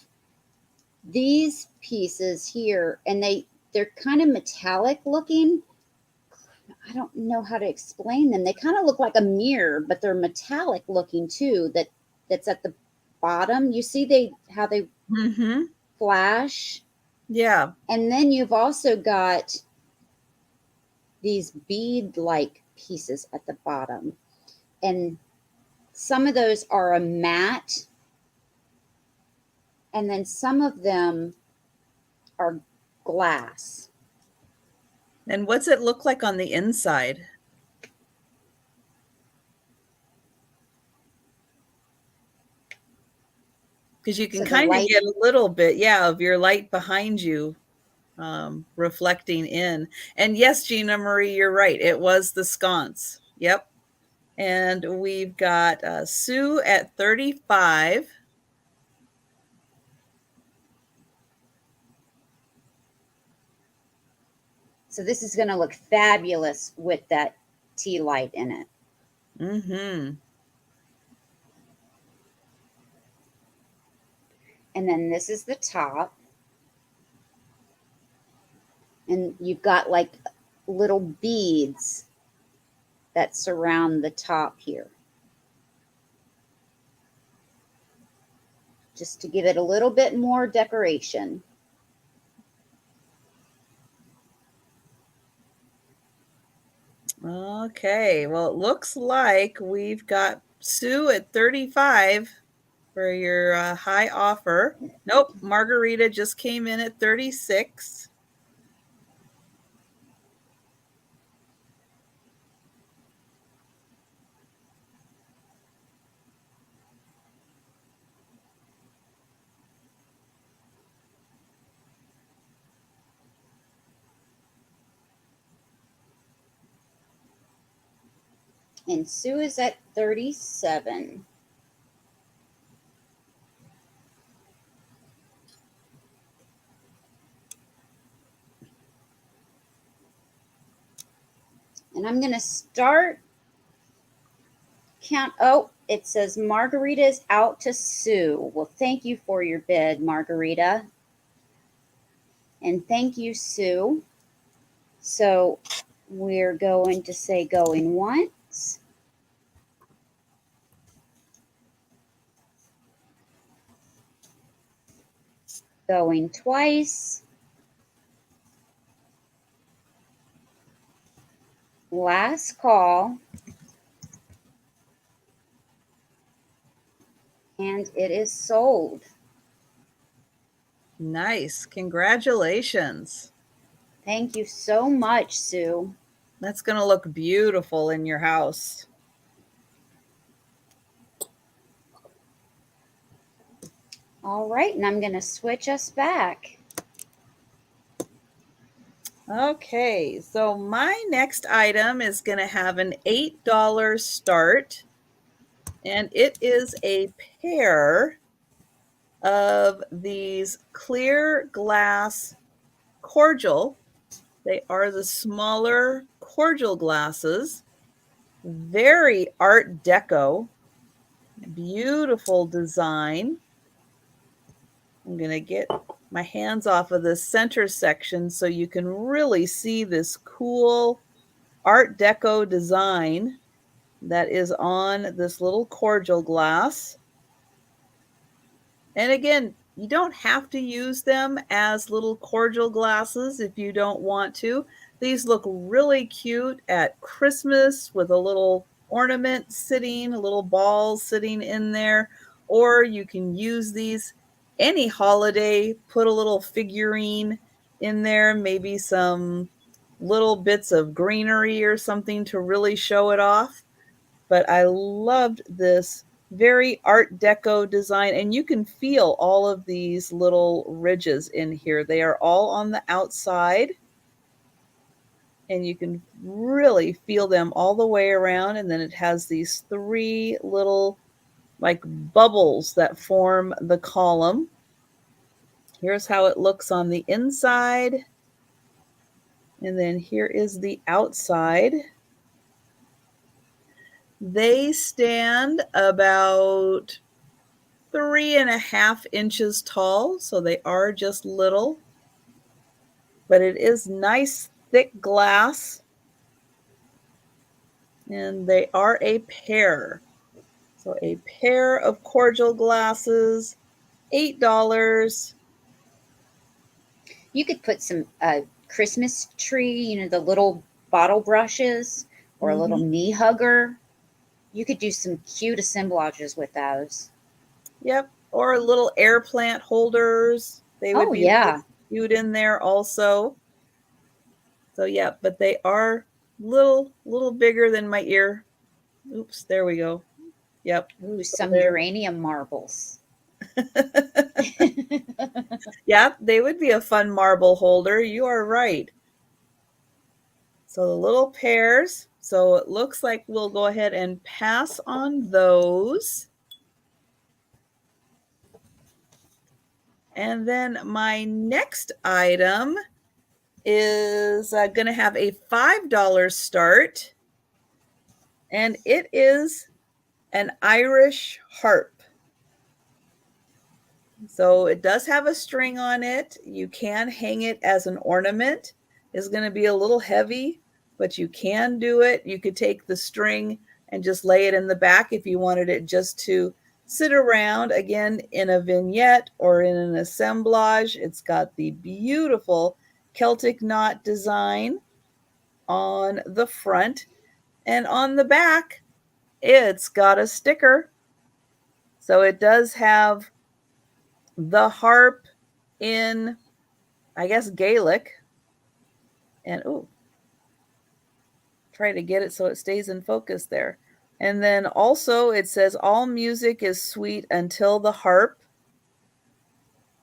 Speaker 2: these pieces here, and they're kind of metallic looking. I don't know how to explain them. They kind of look like a mirror, but they're metallic looking too. That's at the bottom. You see how they flash?
Speaker 1: Yeah.
Speaker 2: And then you've also got these bead-like pieces at the bottom. And some of those are a matte, and then some of them are glass.
Speaker 1: And what's it look like on the inside? Because you can kind of get a little bit, yeah, of your light behind you reflecting in. And yes, Gina Marie, you're right. It was the sconce. Yep. And we've got Sue at 35.
Speaker 2: So this is going to look fabulous with that tea light in it.
Speaker 1: Mm-hmm.
Speaker 2: And then this is the top. And you've got like little beads that surround the top here. Just to give it a little bit more decoration.
Speaker 1: Okay, well, it looks like we've got Sue at 35 for your high offer. Nope, Margarita just came in at 36.
Speaker 2: And Sue is at 37. And I'm going to start count. Oh, it says Margarita is out to Sue. Well, thank you for your bid, Margarita. And thank you, Sue. So we're going to say going once. Going twice. Last call. And it is sold.
Speaker 1: Nice. Congratulations.
Speaker 2: Thank you so much, Sue.
Speaker 1: That's going to look beautiful in your house.
Speaker 2: All right, and I'm going to switch us back.
Speaker 1: Okay, so my next item is going to have an $8 start, and it is a pair of these clear glass cordial. They are the smaller cordial glasses, very Art Deco, beautiful design. I'm going to get my hands off of the center section so you can really see this cool Art Deco design that is on this little cordial glass. And again, you don't have to use them as little cordial glasses if you don't want to. These look really cute at Christmas with a little ornament sitting, a little ball sitting in there. Or you can use these any holiday, put a little figurine in there, maybe some little bits of greenery or something to really show it off. But I loved this very Art Deco design, and you can feel all of these little ridges in here. They are all on the outside, and you can really feel them all the way around. And then it has these three little like bubbles that form the column. Here's how it looks on the inside. And then here is the outside. They stand about 3.5 inches tall, so they are just little. But it is nice, thick glass. And they are a pair. So a pair of cordial glasses, $8.
Speaker 2: You could put some Christmas tree, the little bottle brushes or a little knee hugger. You could do some cute assemblages with those.
Speaker 1: Yep. Or little air plant holders. They would be really cute in there also. So yeah, but they are little bigger than my ear. Oops, there we go. Yep.
Speaker 2: Ooh,
Speaker 1: So
Speaker 2: some uranium marbles.
Speaker 1: Yeah, they would be a fun marble holder. You are right. So the little pairs. So it looks like we'll go ahead and pass on those. And then my next item is going to have a $5 start. And it is an Irish harp. So it does have a string on it. You can hang it as an ornament. It's going to be a little heavy, but you can do it. You could take the string and just lay it in the back if you wanted it just to sit around, again, in a vignette or in an assemblage. It's got the beautiful Celtic knot design on the front, and on the back, it's got a sticker. So it does have the harp in, I guess, Gaelic. And try to get it so it stays in focus there. And then also it says all music is sweet until the harp.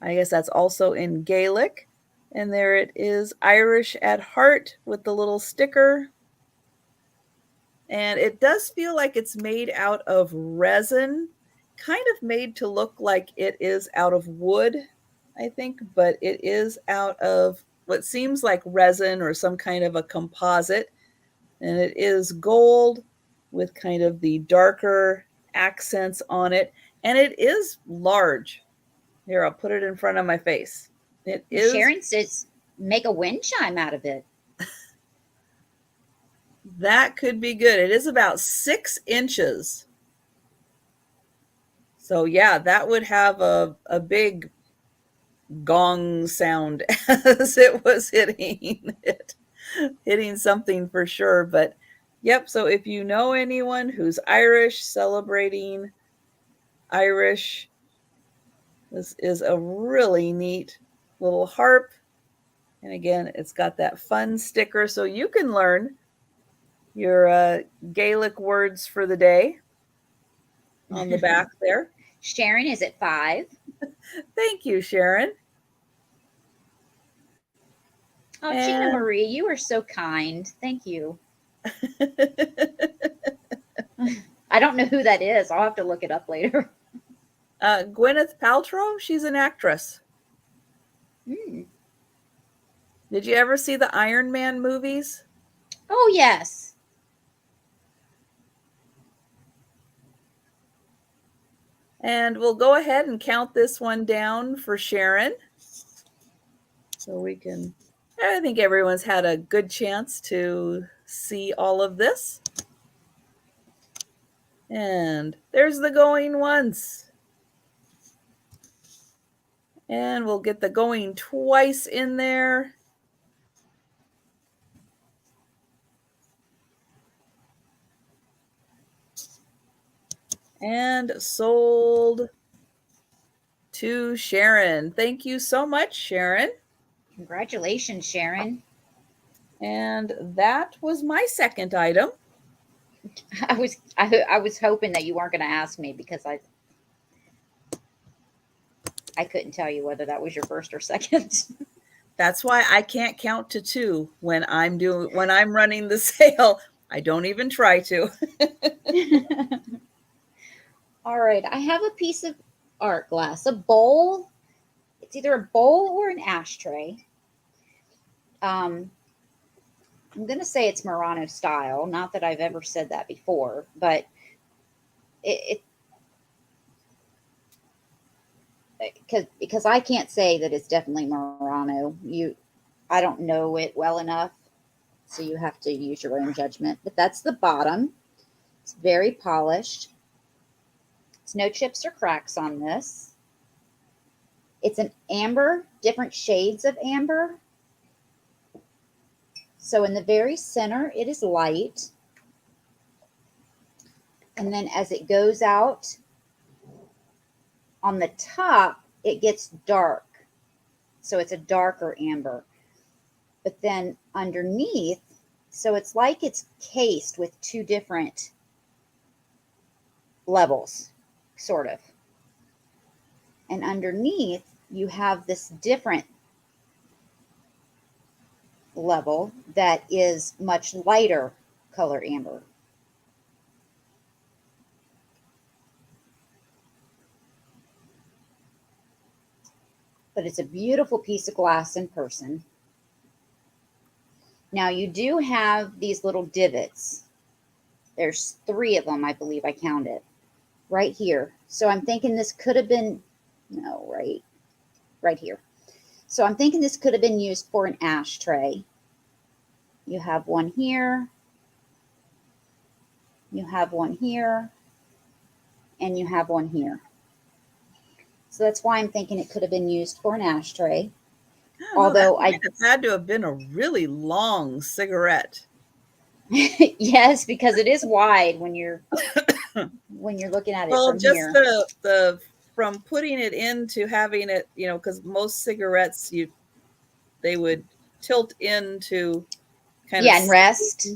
Speaker 1: I guess that's also in Gaelic. And there it is, Irish at heart, with the little sticker. And it does feel like it's made out of resin, kind of made to look like it is out of wood, I think, but it is out of what seems like resin or some kind of a composite. And it is gold with kind of the darker accents on it. And it is large. Here, I'll put it in front of my face. It is.
Speaker 2: Sharon says make a wind chime out of it.
Speaker 1: That could be good. It is about 6 inches. So yeah, that would have a big gong sound as it was hitting something for sure. But yep, so if you know anyone who's Irish, celebrating Irish, this is a really neat little harp. And again, it's got that fun sticker, so you can learn your Gaelic words for the day on the back there.
Speaker 2: Sharon is at 5.
Speaker 1: Thank you, Sharon.
Speaker 2: Oh, Gina Marie, you are so kind. Thank you. I don't know who that is. I'll have to look it up later.
Speaker 1: Gwyneth Paltrow, she's an actress. Did you ever see the Iron Man movies?
Speaker 2: Oh, yes.
Speaker 1: And we'll go ahead and count this one down for Sharon. So we can, I think everyone's had a good chance to see all of this. And there's the going once. And we'll get the going twice in there. And sold to Sharon. Thank you so much, Sharon.
Speaker 2: Congratulations, Sharon.
Speaker 1: And that was my second item.
Speaker 2: I was hoping that you weren't going to ask me, because I couldn't tell you whether that was your first or second.
Speaker 1: That's why I can't count to 2 when I'm running the sale. I don't even try to.
Speaker 2: All right, I have a piece of art glass, a bowl. It's either a bowl or an ashtray. I'm going to say it's Murano style. Not that I've ever said that before, but because I can't say that it's definitely Murano. I don't know it well enough, so you have to use your own judgment. But that's the bottom. It's very polished. There's no chips or cracks on this. It's an amber, different shades of amber. So in the very center, it is light. And then as it goes out on the top, it gets dark. So it's a darker amber. But then underneath, so it's like it's cased with two different levels, sort of. And underneath, you have this different level that is much lighter color amber. But it's a beautiful piece of glass in person. Now you do have these little divots. There's 3 of them, I believe I counted, right here. So I'm thinking this could have been, no, right here. So I'm thinking this could have been used for an ashtray. You have one here, you have one here, and you have one here. So that's why I'm thinking it could have been used for an ashtray. Although
Speaker 1: that might have had to have been a really long cigarette.
Speaker 2: Yes, because it is wide when you're looking at it from here.
Speaker 1: Well, just the from putting it into having it, because most cigarettes they would tilt into kind of
Speaker 2: and rest.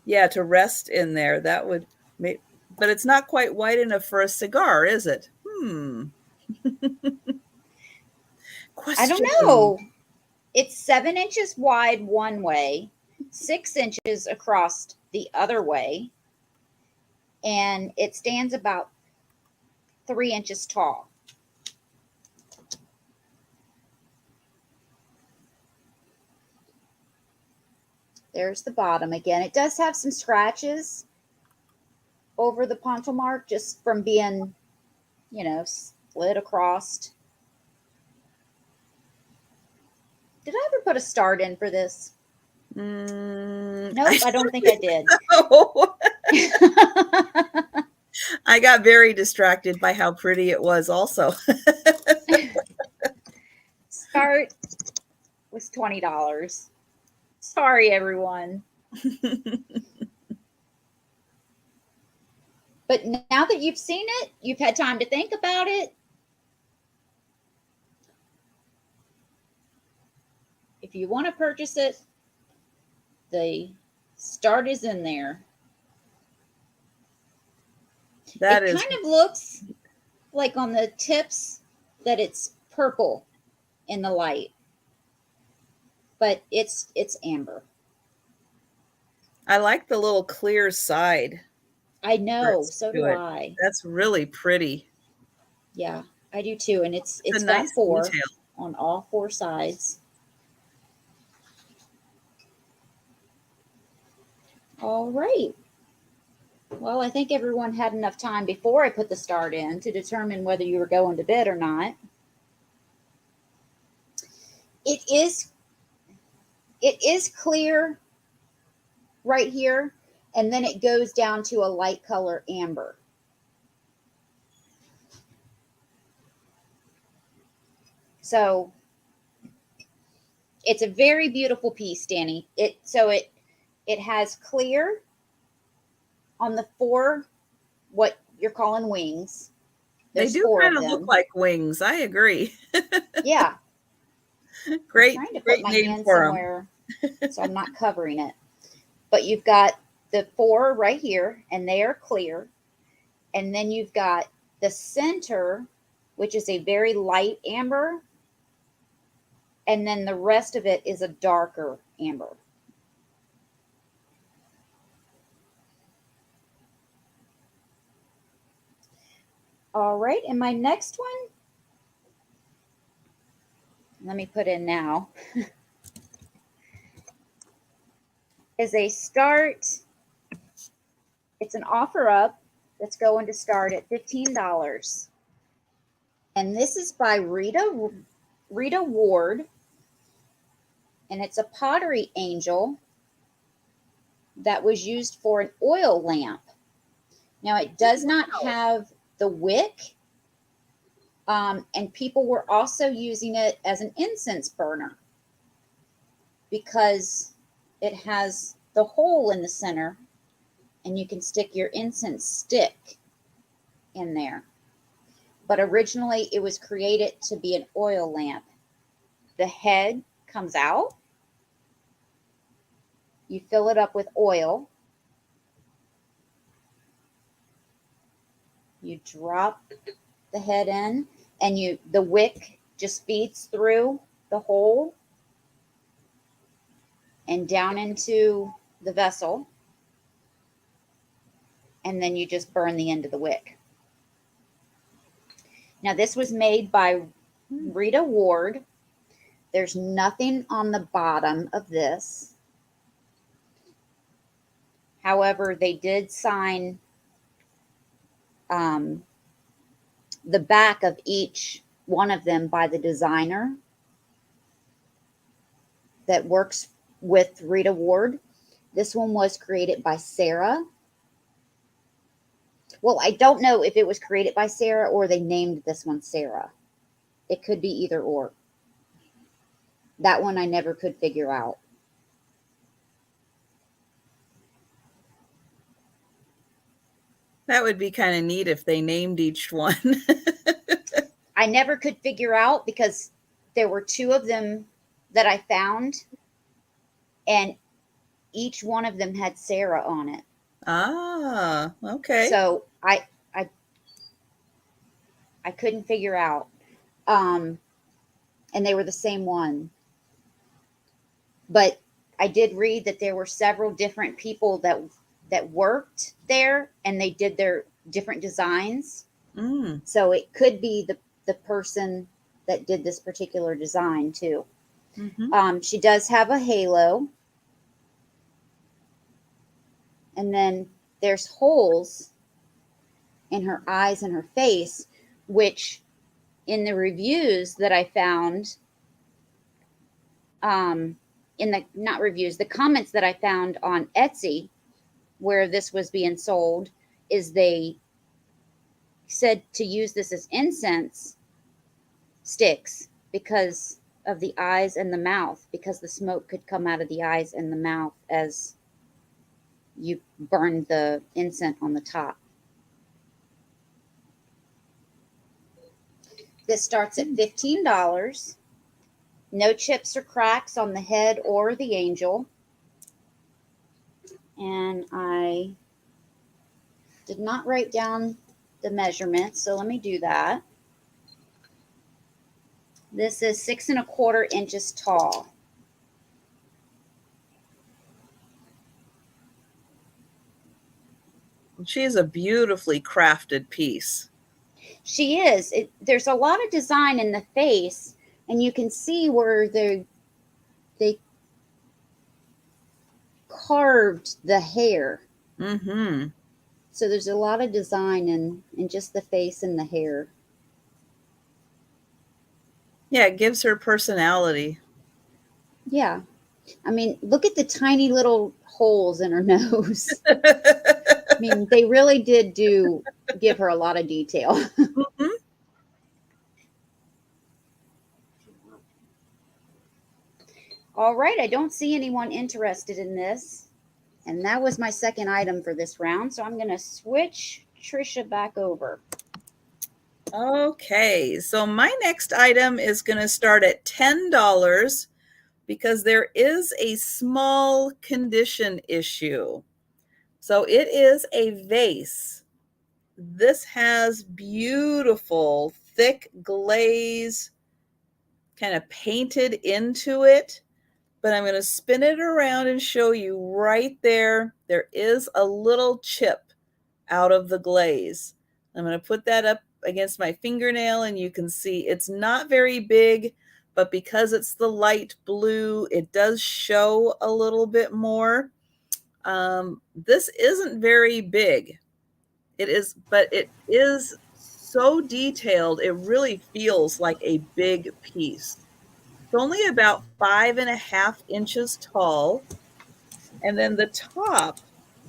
Speaker 1: Yeah, to rest in there. That would make, but it's not quite wide enough for a cigar, is it?
Speaker 2: I don't know. It's 7 inches wide one way, 6 inches across the other way, and it stands about 3 inches tall. There's the bottom again. It does have some scratches over the poncho mark just from being, split across. Did I ever put a start in for this? Nope, I don't think I did.
Speaker 1: I got very distracted by how pretty it was also.
Speaker 2: Start was $20. Sorry, everyone. But now that you've seen it, you've had time to think about it. If you want to purchase it, the start is in there. It kind of looks like on the tips that it's purple in the light, but it's amber.
Speaker 1: I like the little clear side.
Speaker 2: I know, so do I.
Speaker 1: That's really pretty.
Speaker 2: Yeah, I do too, and it's got nice 4 detail on all 4 sides. All right. Well, I think everyone had enough time before I put the start in to determine whether you were going to bid or not. It is clear right here, and then it goes down to a light color amber. So it's a very beautiful piece, Danny. It has clear on the 4, what you're calling wings.
Speaker 1: There's they do kind of look like wings. I agree.
Speaker 2: Yeah.
Speaker 1: Great.
Speaker 2: I'm trying to
Speaker 1: great
Speaker 2: put my
Speaker 1: name
Speaker 2: hand
Speaker 1: for
Speaker 2: somewhere so I'm not covering it. But you've got the 4 right here, and they are clear. And then you've got the center, which is a very light amber. And then the rest of it is a darker amber. All right, and my next one, let me put in now, is a start. It's an offer up that's going to start at $15. And this is by Rita Ward, and it's a pottery angel that was used for an oil lamp. Now, it does not have the wick, and people were also using it as an incense burner because it has the hole in the center, and you can stick your incense stick in there. But originally, it was created to be an oil lamp. The head comes out. You fill it up with oil. You drop the head in, and the wick just feeds through the hole and down into the vessel, and then you just burn the end of the wick. Now, this was made by Rita Ward. There's nothing on the bottom of this. However, they did sign the back of each one of them by the designer that works with Rita Ward. This one was created by Sarah. Well, I don't know if it was created by Sarah or they named this one Sarah. It could be either or. That one I never could figure out.
Speaker 1: That would be kind of neat if they named each one.
Speaker 2: I never could figure out because there were two of them that I found, and each one of them had Sarah on it.
Speaker 1: Ah, okay.
Speaker 2: So I couldn't figure out. And they were the same one. But I did read that there were several different people that worked there, and they did their different designs. So it could be the person that did this particular design too. She does have a halo. And then there's holes in her eyes and her face, which in the reviews that I found, the comments that I found on Etsy where this was being sold, is they said to use this as incense sticks because of the eyes and the mouth, because the smoke could come out of the eyes and the mouth as you burn the incense on the top. This starts at $15. No chips or cracks on the head or the angel. And I did not write down the measurements, so let me do that. This is 6 1/4 inches tall.
Speaker 1: She is a beautifully crafted piece.
Speaker 2: She is. There's a lot of design in the face, and you can see where they carved the hair. So there's a lot of design in just the face and the hair.
Speaker 1: Yeah, it gives her personality.
Speaker 2: Yeah. I mean, look at the tiny little holes in her nose. I mean, they really did give her a lot of detail. All right, I don't see anyone interested in this. And that was my second item for this round. So I'm going to switch Trisha back over.
Speaker 1: Okay, so my next item is going to start at $10 because there is a small condition issue. So it is a vase. This has beautiful thick glaze kind of painted into it, but I'm going to spin it around and show you right there. There is a little chip out of the glaze. I'm going to put that up against my fingernail and you can see it's not very big, but because it's the light blue, it does show a little bit more. This isn't very big. It is, but it is so detailed, it really feels like a big piece. It's only about 5.5 inches tall. And then the top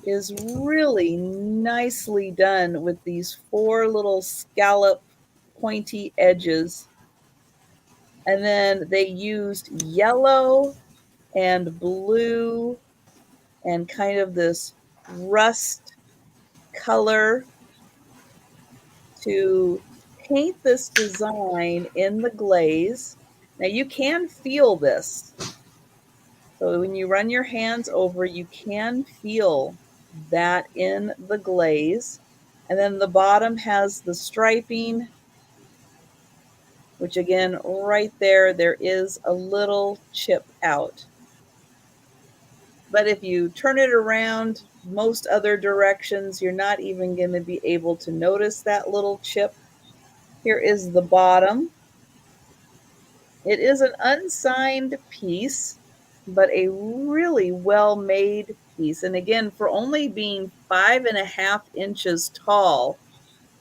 Speaker 1: is really nicely done with these 4 little scallop pointy edges. And then they used yellow and blue and kind of this rust color to paint this design in the glaze. Now you can feel this. So when you run your hands over, you can feel that in the glaze. And then the bottom has the striping, which again, right there is a little chip out. But if you turn it around most other directions, you're not even going to be able to notice that little chip. Here is the bottom. It is an unsigned piece, but a really well-made piece. And again, for only being 5.5 inches tall,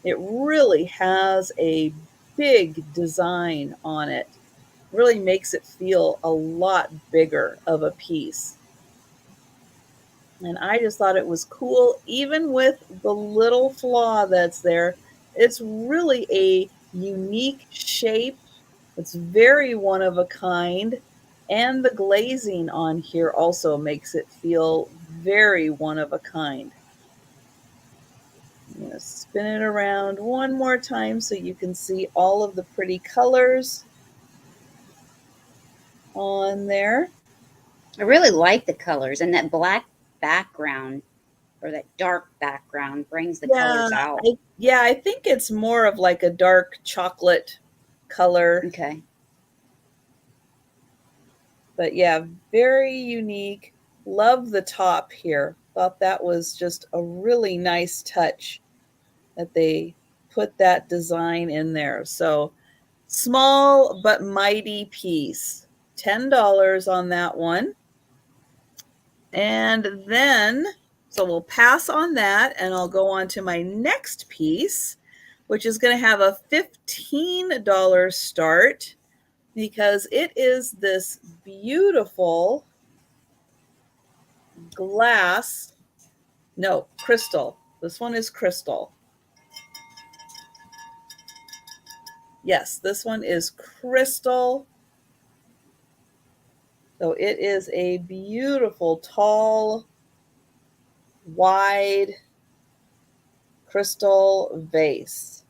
Speaker 1: it really has a big design on it. Really makes it feel a lot bigger of a piece. And I just thought it was cool, even with the little flaw that's there. It's really a unique shape. It's very one of a kind. And the glazing on here also makes it feel very one of a kind. I'm going to spin it around one more time so you can see all of the pretty colors on there.
Speaker 2: I really like the colors, and that black background or that dark background brings the colors out.
Speaker 1: I think it's more of like a dark chocolate color.
Speaker 2: Okay.
Speaker 1: But yeah, very unique. Love the top here. Thought that was just a really nice touch that they put that design in there. So small but mighty piece. $10 on that one. And then, so we'll pass on that and I'll go on to my next piece, which is going to have a $15 start because it is this beautiful glass. No, crystal. This one is crystal. Yes, this one is crystal. So it is a beautiful, tall, wide crystal vase.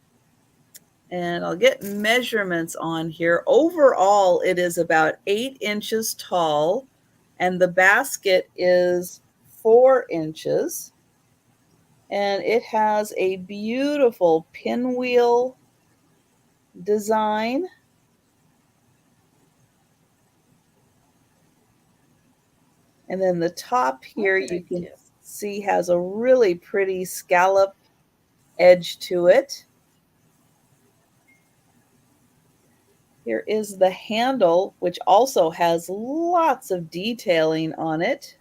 Speaker 1: And I'll get measurements on here. Overall, it is about 8 inches tall, and the basket is 4 inches. And it has a beautiful pinwheel design. And then the top here you can see has a really pretty scallop edge to it. Here is the handle, which also has lots of detailing on it.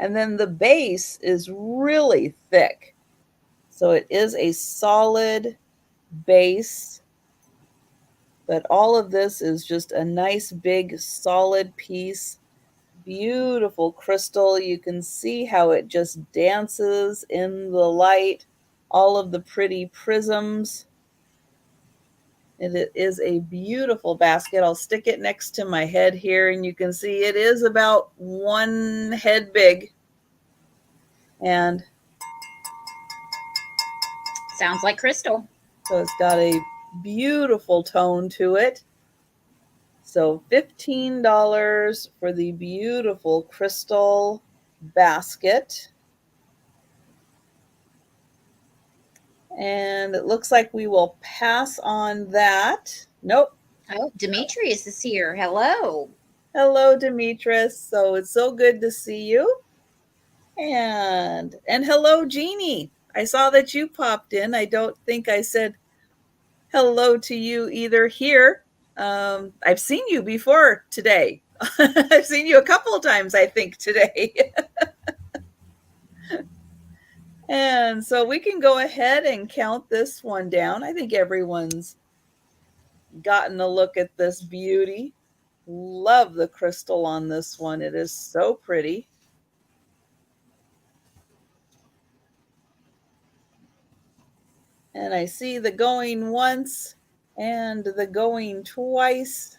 Speaker 1: And then the base is really thick. So it is a solid base, but all of this is just a nice big solid piece. Beautiful crystal. You can see how it just dances in the light. All of the pretty prisms. It is a beautiful basket. I'll stick it next to my head here, and you can see it is about one head big. And
Speaker 2: sounds like crystal.
Speaker 1: So it's got a beautiful tone to it. So $15 for the beautiful crystal basket. And it looks like we will pass on that. Nope.
Speaker 2: Oh, Demetrius is here. Hello.
Speaker 1: Hello, Demetrius. So it's so good to see you. And hello, Jeannie. I saw that you popped in. I don't think I said hello to you either here. I've seen you before today. I've seen you a couple of times, I think, today. And so we can go ahead and count this one down. I think everyone's gotten a look at this beauty. Love the crystal on this one. It is so pretty. And I see the going once and the going twice.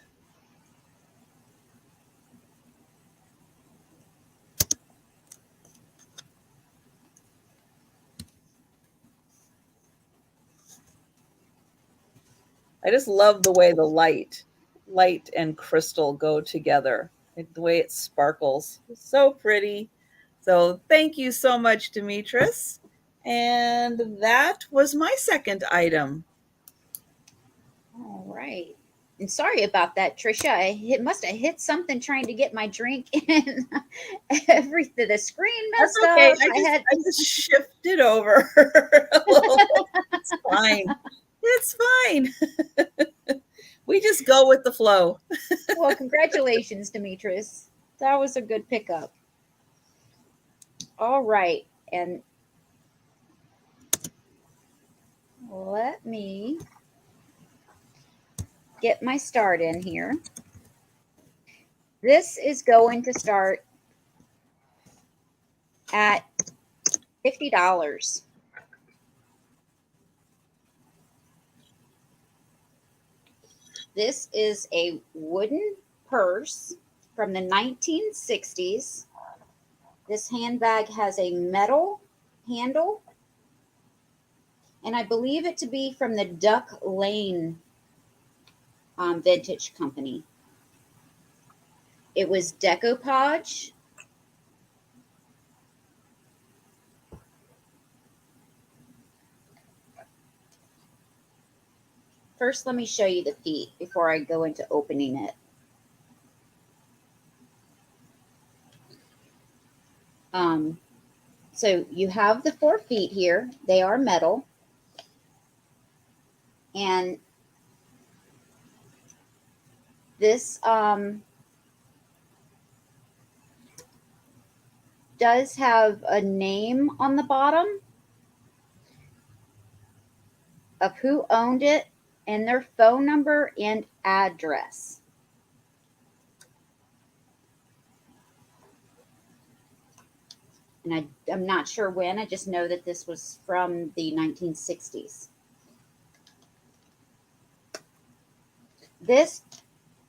Speaker 1: I just love the way the light and crystal go together. The way it sparkles. So pretty. So thank you so much, Demetris. And that was my second item.
Speaker 2: All right. And sorry about that, Trisha. Must have hit something trying to get my drink in. Everything, the screen messed
Speaker 1: That's okay.
Speaker 2: up.
Speaker 1: I just shifted over a little. It's fine. It's fine. We just go with the flow.
Speaker 2: Well, congratulations, Demetris. That was a good pickup. All right. And let me get my start in here. This is going to start at $50. This is a wooden purse from the 1960s. This handbag has a metal handle, and I believe it to be from the Duck Lane vintage company. It was decoupage. First, let me show you the feet before I go into opening it. So you have the 4 feet here. They are metal. And this does have a name on the bottom of who owned it and their phone number and address. And I'm not sure when. I just know that this was from the 1960s. This,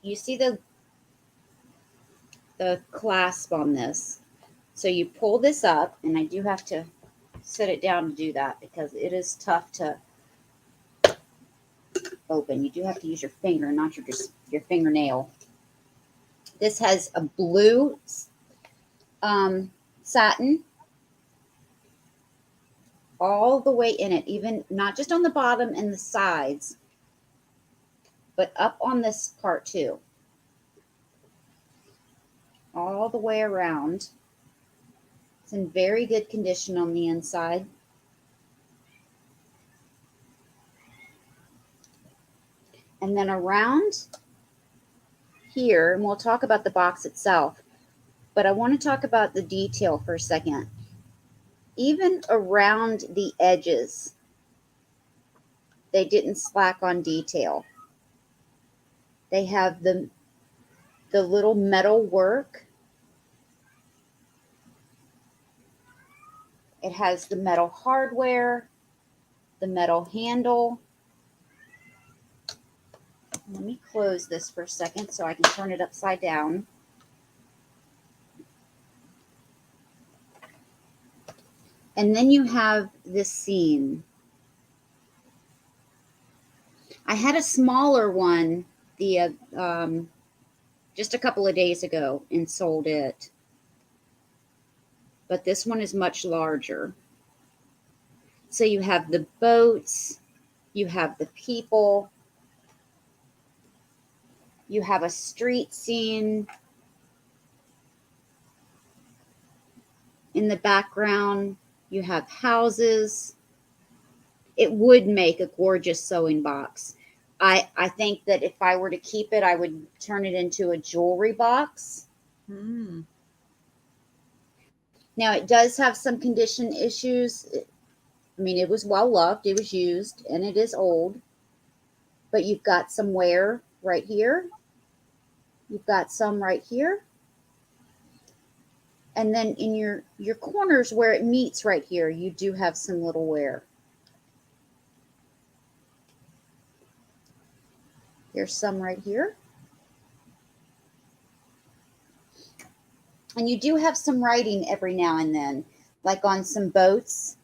Speaker 2: you see the clasp on this. So you pull this up, and I do have to set it down to do that because it is tough to open. You do have to use your finger, not your fingernail. This has a blue satin all the way in it, even not just on the bottom and the sides, but up on this part too. All the way around. It's in very good condition on the inside. And then around here, and we'll talk about the box itself, but I want to talk about the detail for a second. Even around the edges, they didn't slack on detail. They have the little metal work. It has the metal hardware, the metal handle. Let me close this for a second so I can turn it upside down. And then you have this seam. I had a smaller one just a couple of days ago and sold it. But this one is much larger. So you have the boats, you have the people, you have a street scene in the background, you have houses. It would make a gorgeous sewing box. I think that if I were to keep it, I would turn it into a jewelry box.
Speaker 1: Mm.
Speaker 2: Now it does have some condition issues. I mean, it was well loved, it was used, and it is old. But you've got some wear right here. You've got some right here. And then in your corners where it meets right here, you do have some little wear. There's some right here. And you do have some writing every now and then, like on some boats,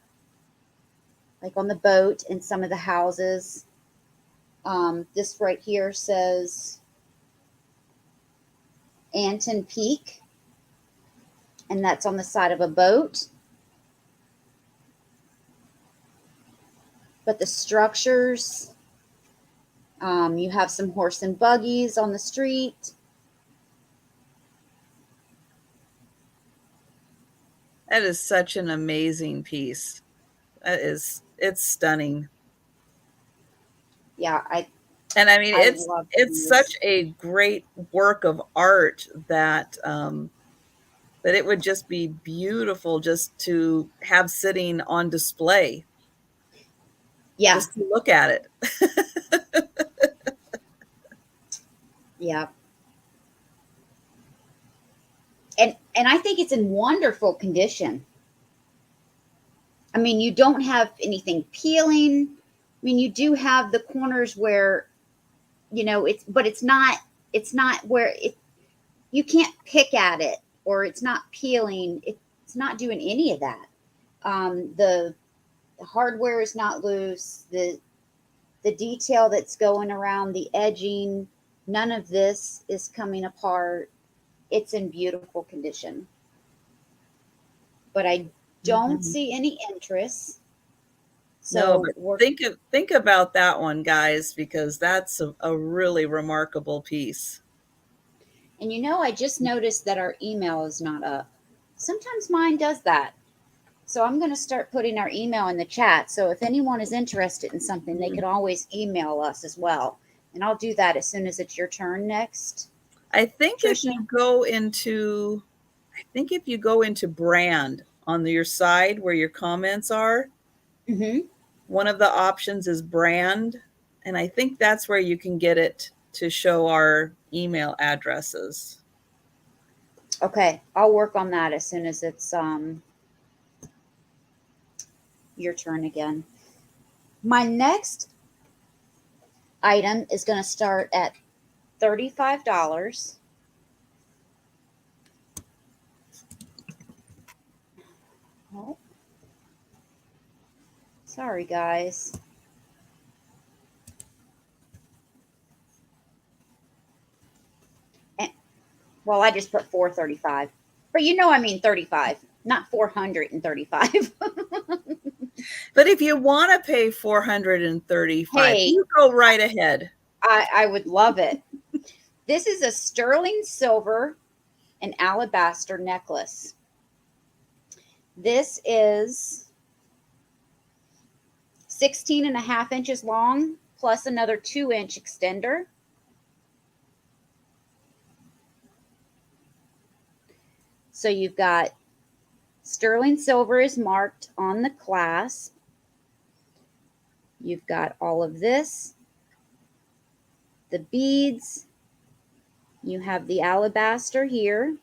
Speaker 2: like on the boat and some of the houses. This right here says Anton Peak, and that's on the side of a boat. But the structures, you have some horse and buggies on the street.
Speaker 1: That is such an amazing piece. It's stunning.
Speaker 2: Yeah,
Speaker 1: And I mean,
Speaker 2: I love
Speaker 1: it's such
Speaker 2: these.
Speaker 1: a great work of art that that it would just be beautiful just to have sitting on display,
Speaker 2: Yeah,
Speaker 1: just to look at it.
Speaker 2: yeah. And I think it's in wonderful condition. I mean, you don't have anything peeling. I mean, you do have the corners where, it's, but it's not where you can't pick at it, or it's not peeling. It's not doing any of that. The hardware is not loose. The detail that's going around the edging, none of this is coming apart. It's in beautiful condition. But I don't
Speaker 1: Mhm.
Speaker 2: see any interest.
Speaker 1: No,
Speaker 2: So
Speaker 1: but
Speaker 2: we're
Speaker 1: think about that one, guys, because that's a really remarkable piece.
Speaker 2: And I just noticed that our email is not up. Sometimes mine does that. So I'm going to start putting our email in the chat. So if anyone is interested in something, they
Speaker 1: Mm.
Speaker 2: could always email us as well. And I'll do that as soon as it's your turn next.
Speaker 1: I think if
Speaker 2: Trisha?
Speaker 1: you go into I think if you go into brand on your side where your comments are,
Speaker 2: Mm-hmm.
Speaker 1: one of the options is brand, and I think that's where you can get it to show our email addresses.
Speaker 2: Okay, I'll work on that as soon as it's your turn again. My next item is going to start at $35. Oh, sorry, guys. And, well, I just put 435, but I mean 35, not 435.
Speaker 1: But if you want to pay 435,
Speaker 2: Hey,
Speaker 1: you go right ahead.
Speaker 2: I would love it. This is a sterling silver and alabaster necklace. This is 16 and a half inches long, plus another 2-inch extender. So you've got sterling silver is marked on the clasp. You've got all of this, the beads. You have the alabaster here.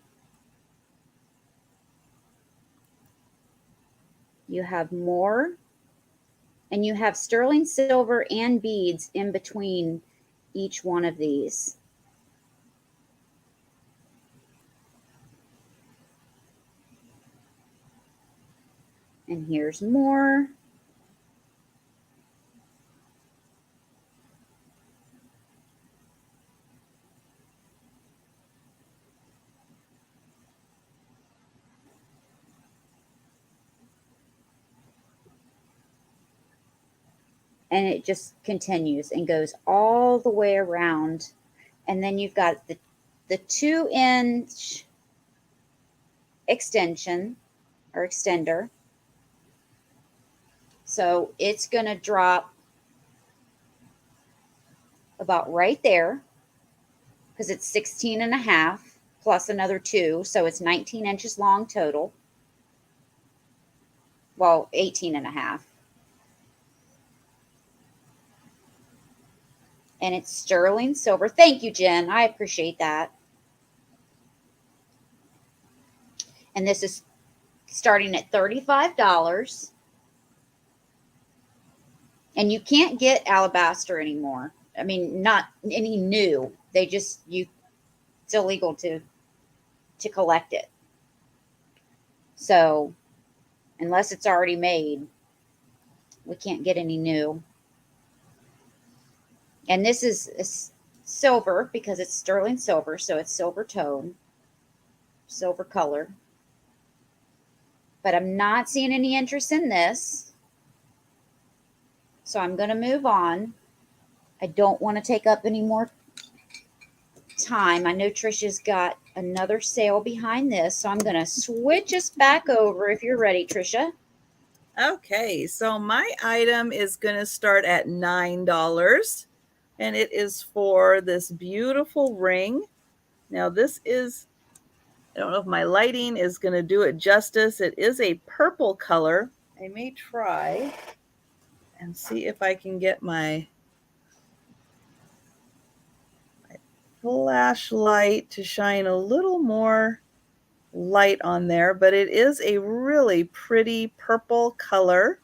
Speaker 2: You have more. And you have sterling silver and beads in between each one of these. And here's more. And it just continues and goes all the way around. And then you've got the 2-inch extension or extender. So it's going to drop about right there, because it's 16 and a half plus another 2, so it's 19 inches long total. Well, 18 and a half. And it's sterling silver. Thank you, Jen. I appreciate that. And this is starting at $35. And you can't get alabaster anymore. I mean, not any new. They just it's illegal to collect it. So, unless it's already made, we can't get any new. And this is silver because it's sterling silver, so it's silver tone, silver color. But I'm not seeing any interest in this. So I'm going to move on. I don't want to take up any more time. I know Trisha's got another sale behind this, so I'm going to switch us back over if you're ready, Trisha.
Speaker 1: Okay, so my item is going to start at $9, and it is for this beautiful ring. Now this is, I don't know if my lighting is going to do it justice. It is a purple color. I may try and see if I can get my flashlight to shine a little more light on there, but it is a really pretty purple color.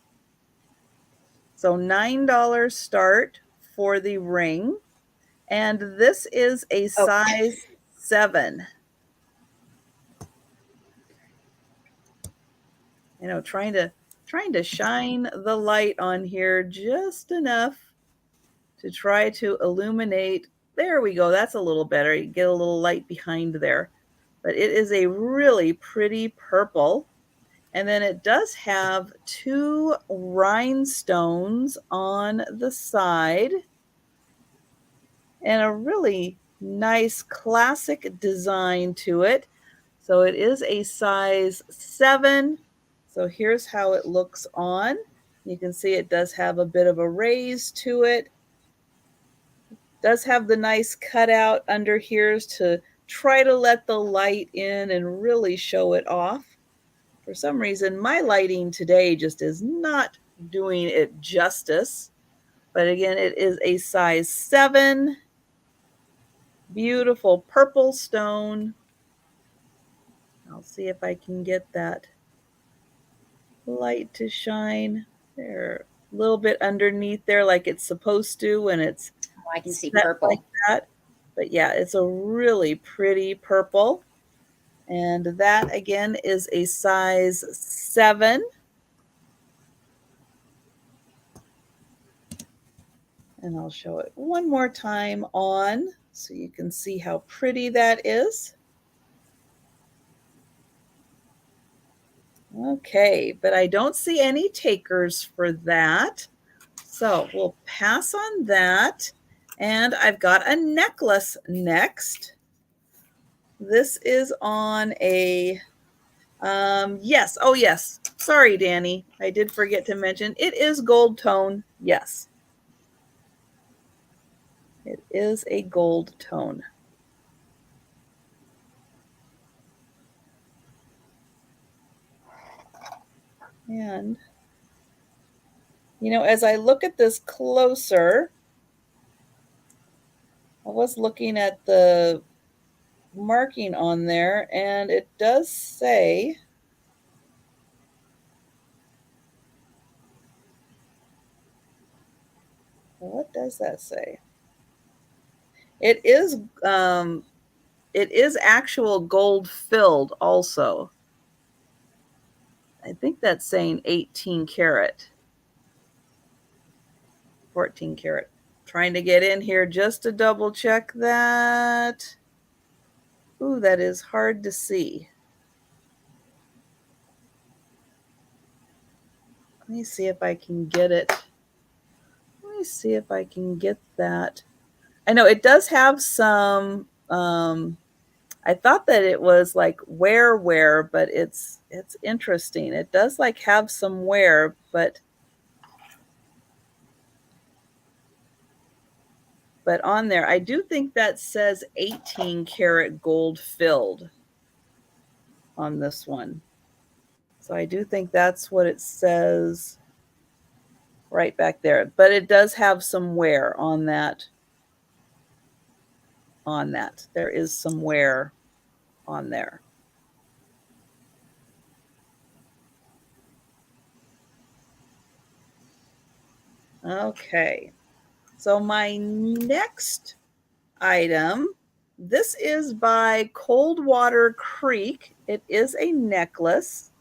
Speaker 1: So $9 start for the ring. And this is a size 7. You know, trying to shine the light on here just enough to try to illuminate. There we go. That's a little better. You get a little light behind there. But it is a really pretty purple. And then it does have 2 rhinestones on the side and a really nice classic design to it. So it is a size 7. So here's how it looks on. You can see it does have a bit of a raise to it. Does have the nice cutout under here to try to let the light in and really show it off. For some reason, my lighting today just is not doing it justice. But again, it is a size 7. Beautiful purple stone. I'll see if I can get that light to shine there a little bit underneath there like it's supposed to when it's
Speaker 2: I can see purple
Speaker 1: like that. But yeah, it's a really pretty purple. And that again is a size 7. And I'll show it one more time on so you can see how pretty that is. Okay, but I don't see any takers for that. So we'll pass on that. And I've got a necklace next. This is on a, yes. Oh, yes. Sorry, Danny. I did forget to mention it is gold tone. Yes. It is a gold tone. And, you know, as I look at this closer, I was looking at the marking on there, and it does say, what does that say? It is actual gold filled also. I think that's saying 18 karat, 14 karat. Trying to get in here just to double check that. Ooh, that is hard to see. Let me see if I can get it. Let me see if I can get that. I know it does have some, I thought that it was like wear, but it's interesting. It does like have some wear, but But on there, I do think that says 18 karat gold filled on this one. So I do think that's what it says right back there. But it does have some wear on that. There is some wear on there. Okay. So my next item, this is by Coldwater Creek. It is a necklace.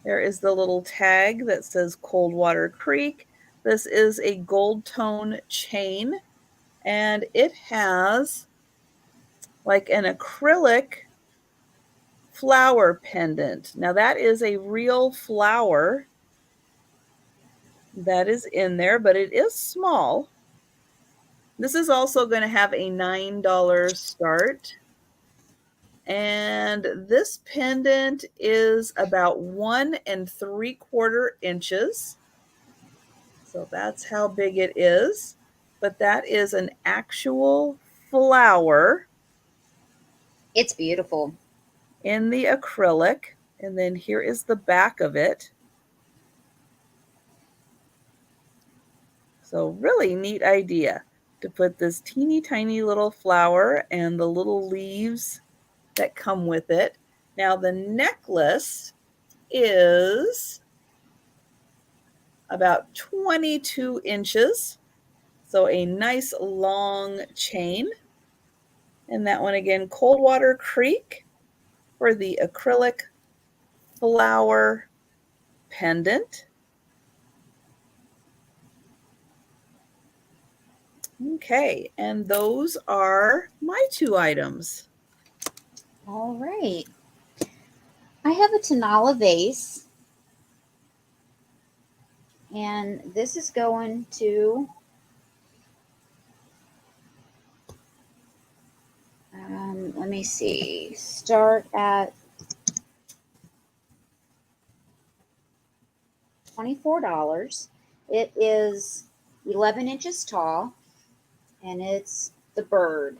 Speaker 1: There is the little tag that says Coldwater Creek. This is a gold tone chain, and it has like an acrylic flower pendant. Now that is a real flower that is in there, but it is small. This is also going to have a $9 start. And this pendant is about 1 3/4 inches. So that's how big it is. But that is an actual flower.
Speaker 2: It's beautiful.
Speaker 1: In the acrylic. And then here is the back of it. So really neat idea to put this teeny tiny little flower and the little leaves that come with it. Now the necklace is about 22 inches. So a nice long chain. And that one again, Coldwater Creek for the acrylic flower pendant. Okay, and those are my 2 items.
Speaker 2: All right. I have a Tanala vase, and this is going to let me see, start at $24. It is 11 inches tall, and it's the bird.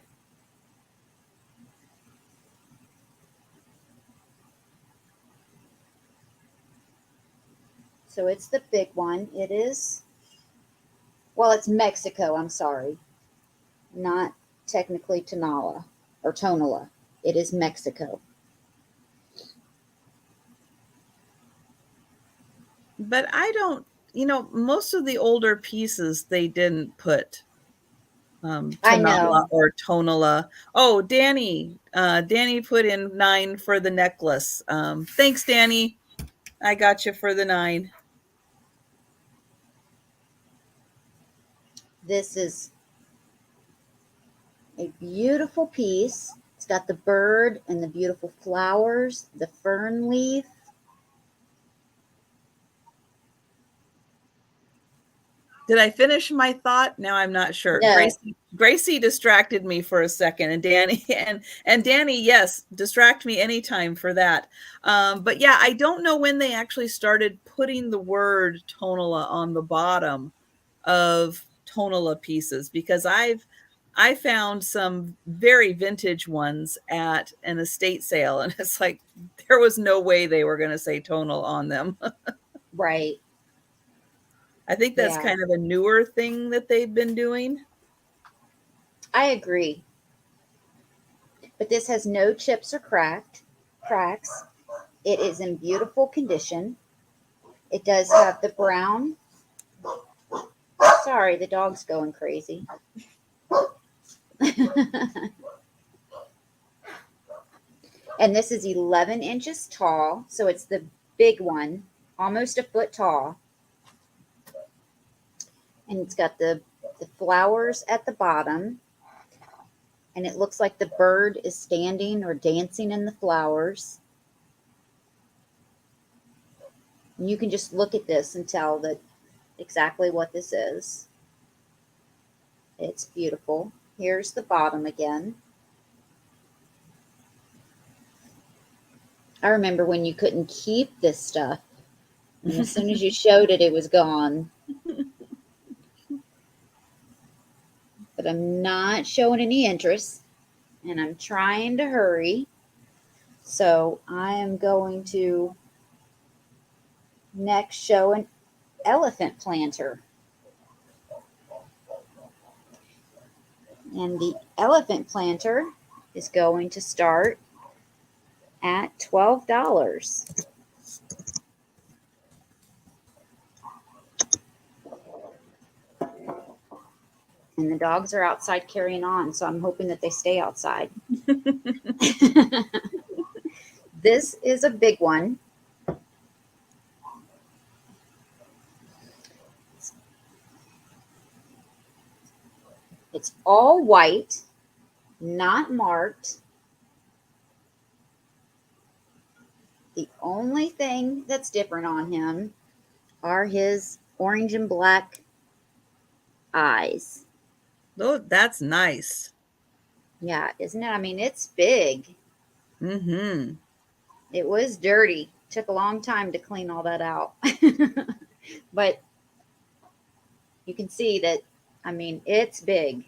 Speaker 2: So it's the big one. It is, well, it's Mexico. I'm sorry. Not technically Tonala or Tonala. It is Mexico.
Speaker 1: But I don't, most of the older pieces they didn't put
Speaker 2: I
Speaker 1: Tonala
Speaker 2: know.
Speaker 1: or Tonala. Oh, Danny put in 9 for the necklace. Thanks, Danny. I got you for the 9.
Speaker 2: This is a beautiful piece. It's got the bird and the beautiful flowers, the fern leaf.
Speaker 1: Did I finish my thought? Now I'm not sure.
Speaker 2: No.
Speaker 1: Gracie distracted me for a second, and Danny and Danny, yes, distract me anytime for that. But yeah, I don't know when they actually started putting the word Tonala on the bottom of Tonala pieces, because I found some very vintage ones at an estate sale, and it's like there was no way they were going to say tonal on them.
Speaker 2: Right.
Speaker 1: I think that's
Speaker 2: Yeah.
Speaker 1: kind of a newer thing that they've been doing.
Speaker 2: I agree. But this has no chips or cracks. It is in beautiful condition. It does have the brown. Sorry, the dog's going crazy. And this is 11 inches tall, so it's the big one, almost a foot tall. And it's got the flowers at the bottom. And it looks like the bird is standing or dancing in the flowers. And you can just look at this and tell that exactly what this is. It's beautiful. Here's the bottom again. I remember when you couldn't keep this stuff. And as soon as you showed it, it was gone. but I'm not showing any interest, and I'm trying to hurry. So I am going to next show an elephant planter. And the elephant planter is going to start at $12. And the dogs are outside carrying on, so I'm hoping that they stay outside. This is a big one. It's all white, not marked. The only thing that's different on him are his orange and black eyes.
Speaker 1: Oh, that's nice.
Speaker 2: Yeah, isn't it? I mean, it's big.
Speaker 1: Mm-hmm.
Speaker 2: It was dirty. Took a long time to clean all that out. But you can see that, I mean, it's big.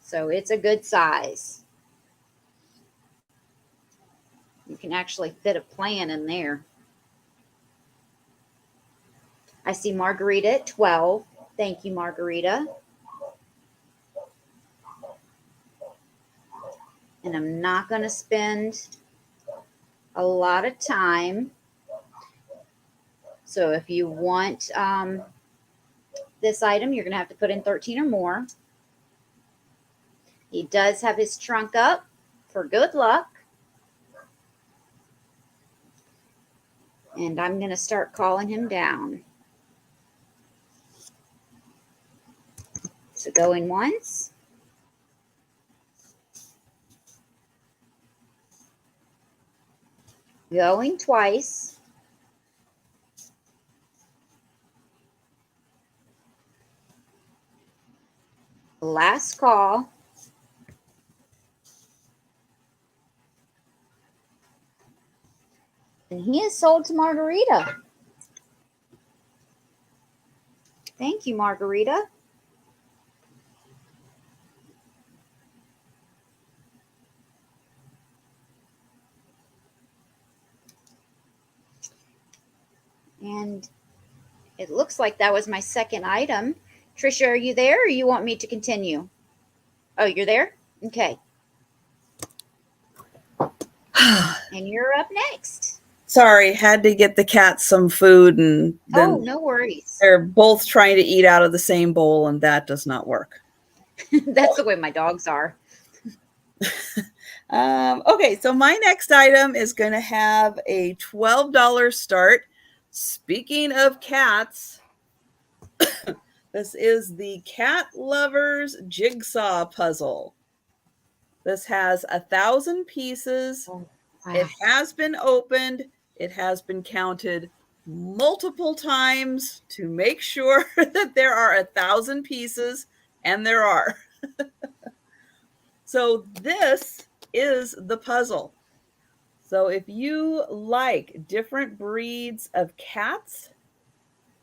Speaker 2: So it's a good size. You can actually fit a plant in there. I see Margarita at 12. Thank you, Margarita. And I'm not going to spend a lot of time. So if you want this item, you're going to have to put in 13 or more. He does have his trunk up for good luck. And I'm going to start calling him down. So going once. Going twice. Last call. And he is sold to Margarita. Thank you, Margarita. And it looks like that was my second item. Trisha, are you there, or you want me to continue? Oh, you're there? Okay. And you're up next.
Speaker 1: Sorry, had to get the cats some food, and then
Speaker 2: no worries.
Speaker 1: They're both trying to eat out of the same bowl, and that does not work.
Speaker 2: That's the way my dogs are.
Speaker 1: Okay, so my next item is going to have a $12 start. Speaking of cats, this is the Cat Lovers Jigsaw Puzzle. This has 1,000 pieces.
Speaker 2: Oh, wow.
Speaker 1: It has been opened. It has been counted multiple times to make sure that there are 1,000 pieces, and there are. So this is the puzzle. So if you like different breeds of cats,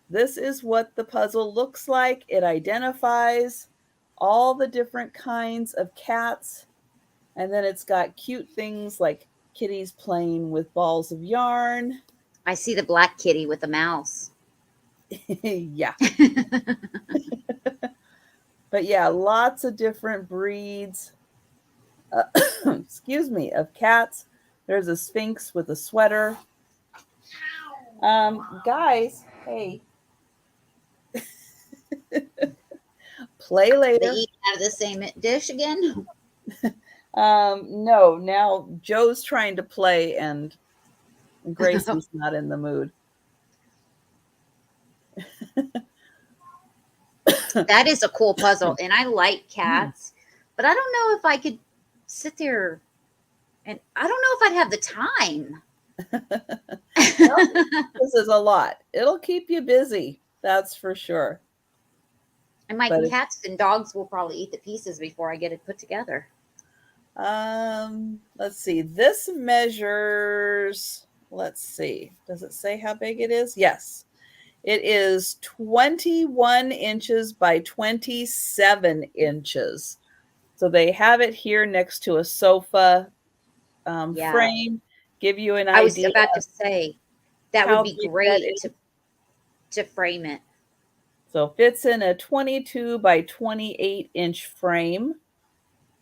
Speaker 1: this is what the puzzle looks like. It identifies all the different kinds of cats, and then it's got cute things like kitties playing with balls of yarn.
Speaker 2: I see the black kitty with a mouse.
Speaker 1: Yeah. But yeah, lots of different breeds, excuse me, of cats. There's a Sphinx with a sweater. Guys, hey. Play later.
Speaker 2: They eat out of the same dish again?
Speaker 1: No, now Joe's trying to play and Gracie's not in the mood.
Speaker 2: That is a cool puzzle, and I like cats, but I don't know if I could sit there, and I don't know if I'd have the time.
Speaker 1: Well, this is a lot. It'll keep you busy, that's for sure.
Speaker 2: And my cats and dogs will probably eat the pieces before I get it put together.
Speaker 1: Let's see. This measures, let's see. Does it say how big it is? Yes. It is 21 inches by 27 inches. So they have it here next to a sofa
Speaker 2: Yeah.
Speaker 1: frame. Give you an
Speaker 2: I was
Speaker 1: idea
Speaker 2: about to say that would
Speaker 1: how
Speaker 2: be
Speaker 1: big that
Speaker 2: great
Speaker 1: is.
Speaker 2: to frame it.
Speaker 1: So fits in a 22 by 28 inch frame.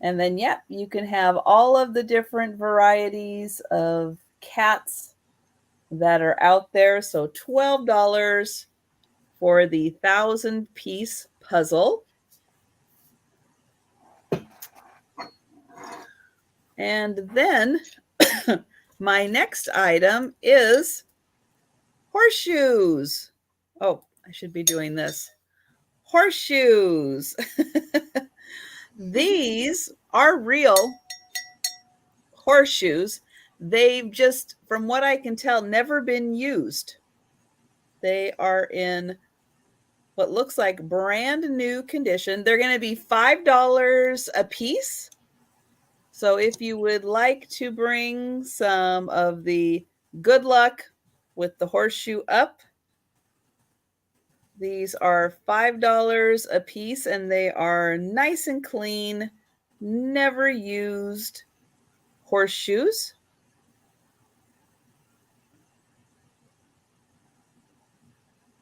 Speaker 1: And then, yep, you can have all of the different varieties of cats that are out there. So $12 for the 1,000-piece puzzle. And then my next item is horseshoes. Oh, I should be doing this. Horseshoes. These are real horseshoes. They've just, from what I can tell, never been used. They are in what looks like brand new condition. They're going to be $5 a piece. So if you would like to bring some of the good luck with the horseshoe up, these are $5 a piece and they are nice and clean, never used horseshoes.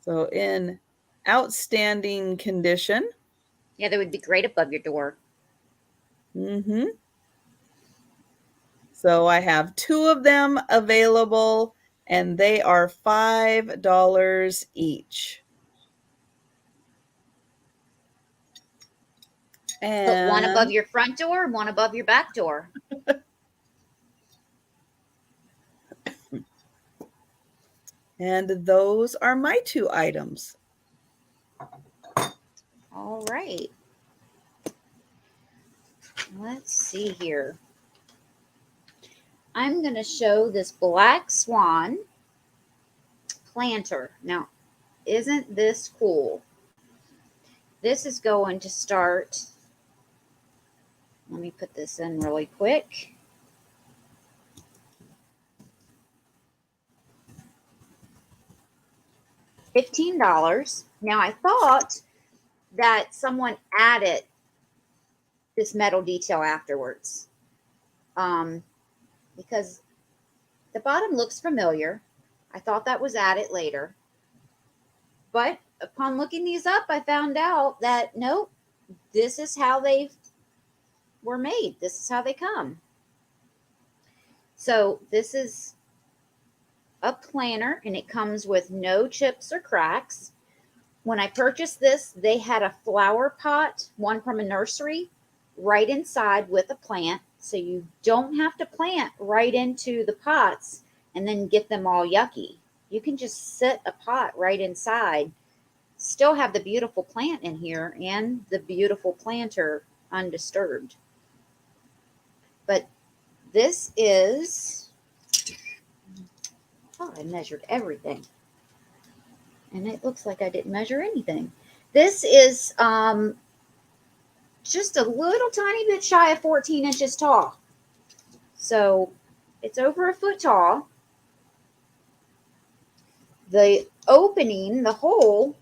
Speaker 1: So in outstanding condition.
Speaker 2: Yeah, that would be great above your door.
Speaker 1: Mm-hmm. So I have 2 of them available and they are $5 each.
Speaker 2: Put one above
Speaker 1: And
Speaker 2: your front door, one above your back door.
Speaker 1: and those are my 2 items.
Speaker 2: All right. Let's see here. I'm going to show this black swan planter. Now, isn't this cool? This is going to start. Let me put this in really quick. $15. Now, I thought that someone added this metal detail afterwards because the bottom looks familiar. I thought that was added later. But upon looking these up, I found out that nope, this is how they were made. This is how they come. So this is a planter and it comes with no chips or cracks. When I purchased this, they had a flower pot, one from a nursery, right inside with a plant. So you don't have to plant right into the pots and then get them all yucky. You can just set a pot right inside, still have the beautiful plant in here and the beautiful planter undisturbed. But this is, oh, I measured everything. And it looks like I didn't measure anything. This is just a little tiny bit shy of 14 inches tall. So it's over a foot tall. The opening, the hole,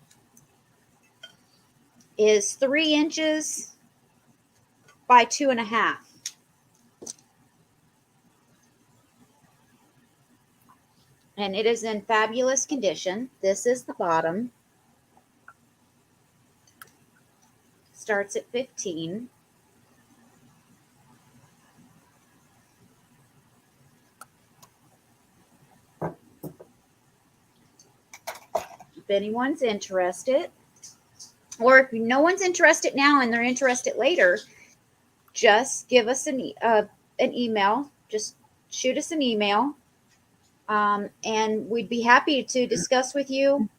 Speaker 2: is 3 inches by 2.5. And it is in fabulous condition. This is the bottom. Starts at 15. If anyone's interested, or if no one's interested now and they're interested later, just give us an email. Just shoot us an email, and we'd be happy to discuss with you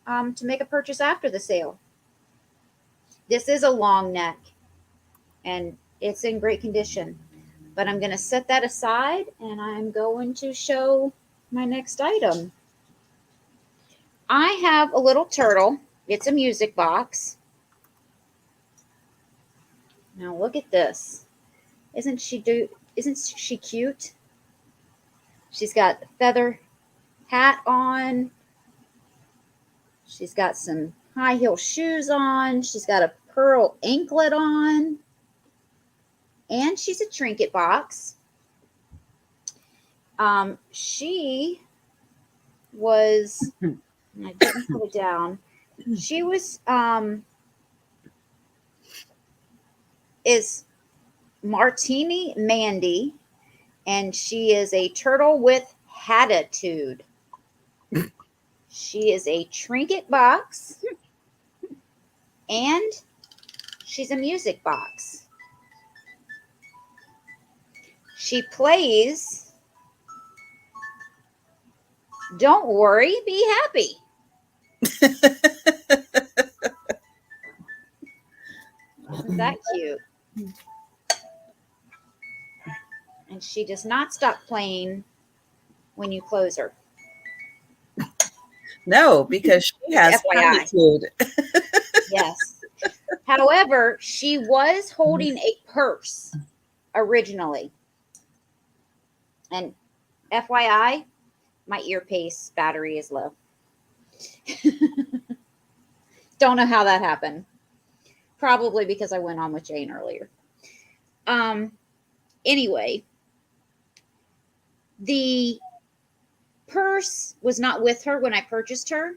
Speaker 2: to make a purchase after the sale. This is a long neck, and it's in great condition. But I'm going to set that aside, and I'm going to show my next item. I have a little turtle. It's a music box. Now look at this. Isn't she cute? She's got a feather hat on. She's got some high heel shoes on. She's got a pearl anklet on. And she's a trinket box. She was, I didn't put it down. She was, is Martini Mandy, and she is a turtle with attitude. She is a trinket box, and she's a music box. She plays Don't Worry, Be Happy. Isn't that cute? And she does not stop playing when you close her.
Speaker 1: No, because she has
Speaker 2: FYI.
Speaker 1: attitude.
Speaker 2: Yes. However, she was holding a purse originally. And FYI, my earpiece battery is low. Don't know how that happened. Probably because I went on with Jane earlier. Anyway, the purse was not with her when I purchased her.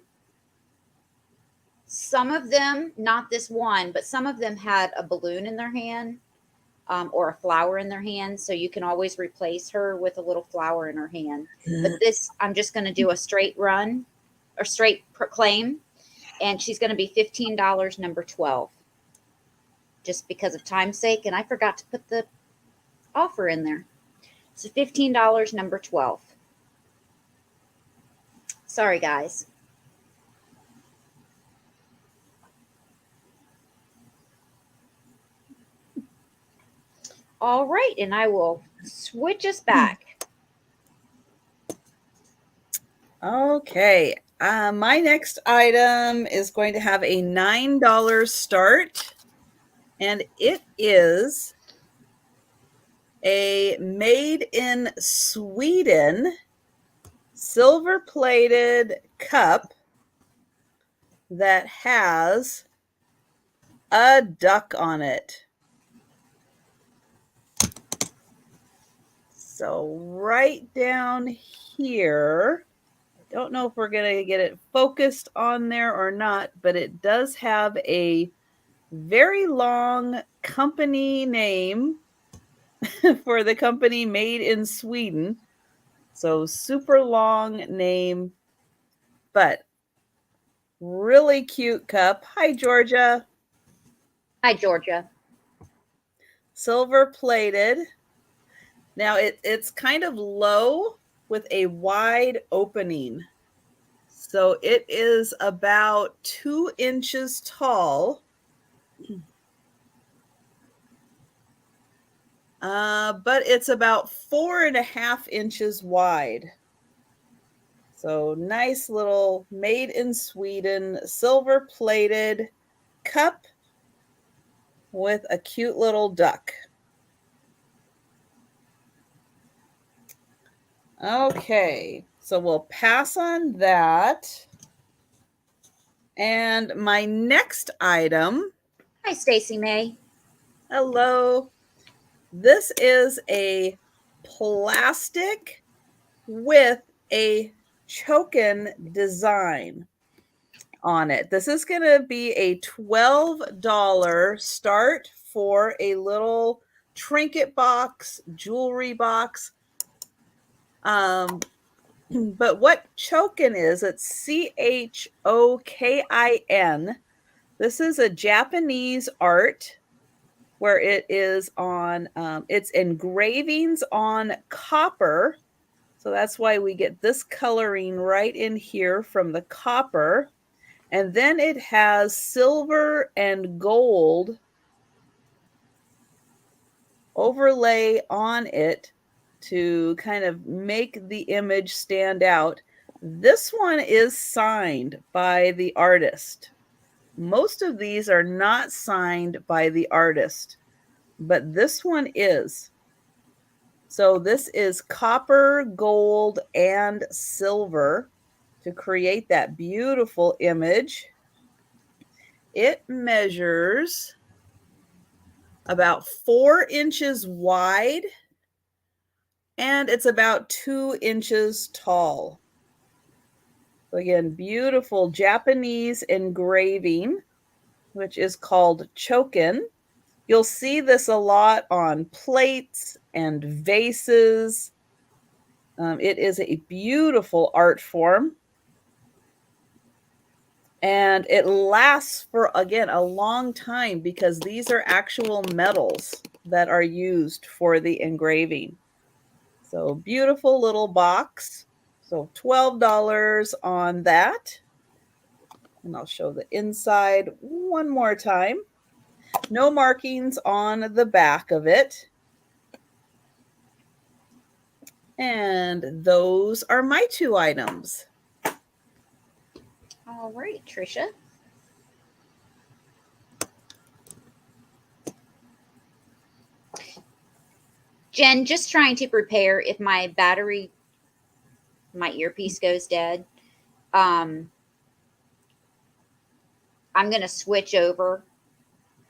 Speaker 2: Some of them, not this one, but some of them had a balloon in their hand or a flower in their hand. So you can always replace her with a little flower in her hand. But this, I'm just going to do a straight run or straight claim. And she's going to be $15, number 12. Just because of time's sake. And I forgot to put the offer in there. So $15, number 12. Sorry, guys. All right, and I will switch us back.
Speaker 1: Okay. My next item is going to have a $9 start, and it is a made in Sweden silver plated cup that has a duck on it. So right down here, I don't know if we're going to get it focused on there or not, but it does have a very long company name for the company made in Sweden. So super long name, but really cute cup. Hi, Georgia.
Speaker 2: Hi, Georgia.
Speaker 1: Silver plated. Now it's kind of low with a wide opening. So it is about 2 inches tall. But it's about 4.5 inches wide. So nice little made in Sweden, silver plated cup with a cute little duck. Okay, so we'll pass on that. And my next item.
Speaker 2: Hi, Stacy May.
Speaker 1: Hello. This is a plastic with a chokin design on it. This is going to be a $12 start for a little trinket box, jewelry box. But what chokin is, it's CHOKIN. This is a Japanese art where it is on, it's engravings on copper. So that's why we get this coloring right in here from the copper. And then it has silver and gold overlay on it to kind of make the image stand out. This one is signed by the artist. Most of these are not signed by the artist, but this one is. So this is copper, gold, and silver. to create that beautiful image. It measures about 4 inches wide, and it's about 2 inches tall. So again, beautiful Japanese engraving, which is called choken. You'll see this a lot on plates and vases. It is a beautiful art form. And it lasts for, again, a long time because these are actual metals that are used for the engraving. So beautiful little box. So $12 on that. And I'll show the inside one more time. No markings on the back of it. And those are my 2 items.
Speaker 2: All right, Trisha. Jen, just trying to prepare if my earpiece goes dead. I'm going to switch over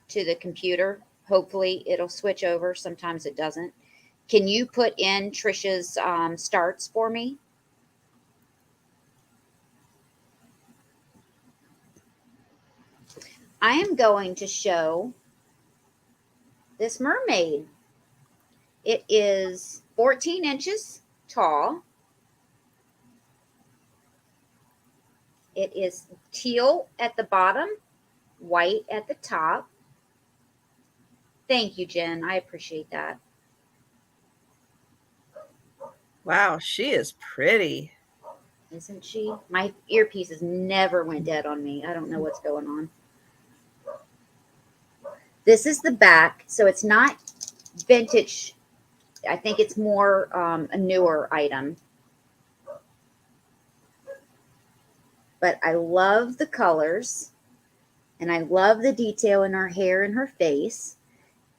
Speaker 2: to the computer. Hopefully it'll switch over. Sometimes it doesn't. Can you put in Trisha's starts for me? I am going to show this mermaid. It is 14 inches tall. It is teal at the bottom, white at the top. Thank you, Jen. I appreciate that.
Speaker 1: Wow, she is pretty.
Speaker 2: Isn't she? My earpieces never went dead on me. I don't know what's going on. This is the back, so it's not vintage. I think it's more a newer item. But I love the colors, and I love the detail in her hair and her face.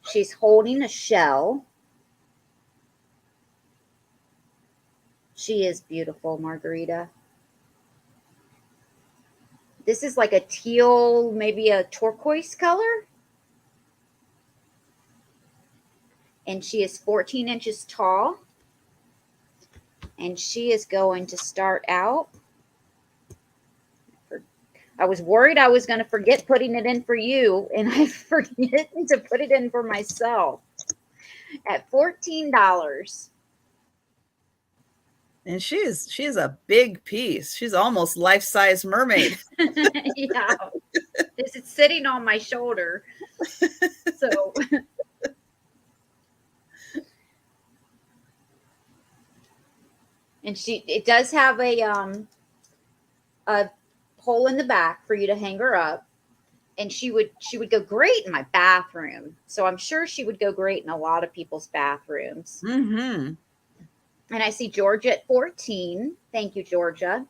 Speaker 2: She's holding a shell. She is beautiful, Margarita. This is like a teal, maybe a turquoise color. And she is 14 inches tall. And she is going to start out. I was worried I was going to forget putting it in for you, and I forget to put it in for myself at $14.
Speaker 1: And she is a big piece. She's almost life-size mermaid.
Speaker 2: Yeah. This is sitting on my shoulder. So and it does have a hole in the back for you to hang her up. And she would go great in my bathroom. So I'm sure she would go great in a lot of people's bathrooms.
Speaker 1: Mm-hmm.
Speaker 2: And I see Georgia at 14. Thank you, Georgia.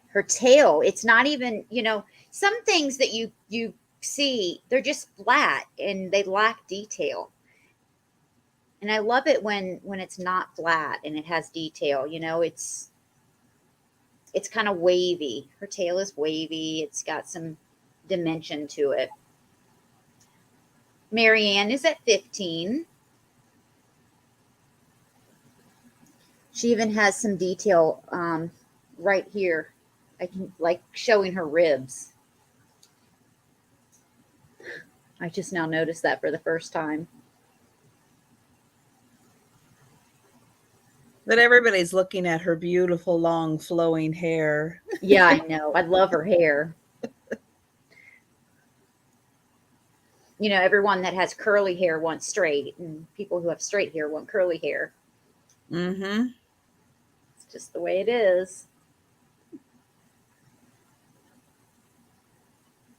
Speaker 2: Her tail, it's not even, some things that you see, they're just flat and they lack detail. And I love it when it's not flat and it has detail. It's kind of wavy. Her tail is wavy. It's got some dimension to it. Marianne is at 15. She even has some detail right here. I can like showing her ribs. I just now noticed that for the first time.
Speaker 1: But everybody's looking at her beautiful, long, flowing hair.
Speaker 2: Yeah, I know. I love her hair. Everyone that has curly hair wants straight, and people who have straight hair want curly hair.
Speaker 1: Mm-hmm.
Speaker 2: It's just the way it is.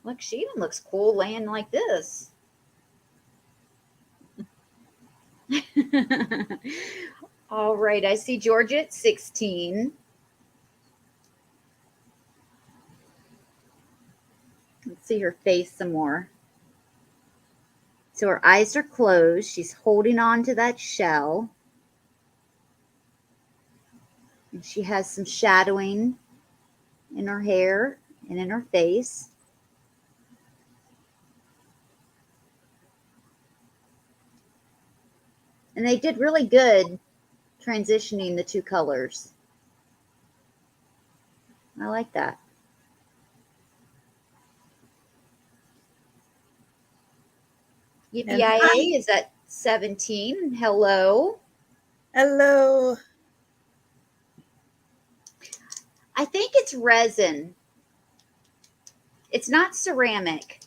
Speaker 2: Look, she even looks cool laying like this. All right, I see Georgia at 16. Let's see her face some more. So her eyes are closed. She's holding on to that shell. And she has some shadowing in her hair and in her face. And they did really good transitioning the two colors. I like that. Yippee is at 17. Hello.
Speaker 1: Hello.
Speaker 2: I think it's resin. It's not ceramic.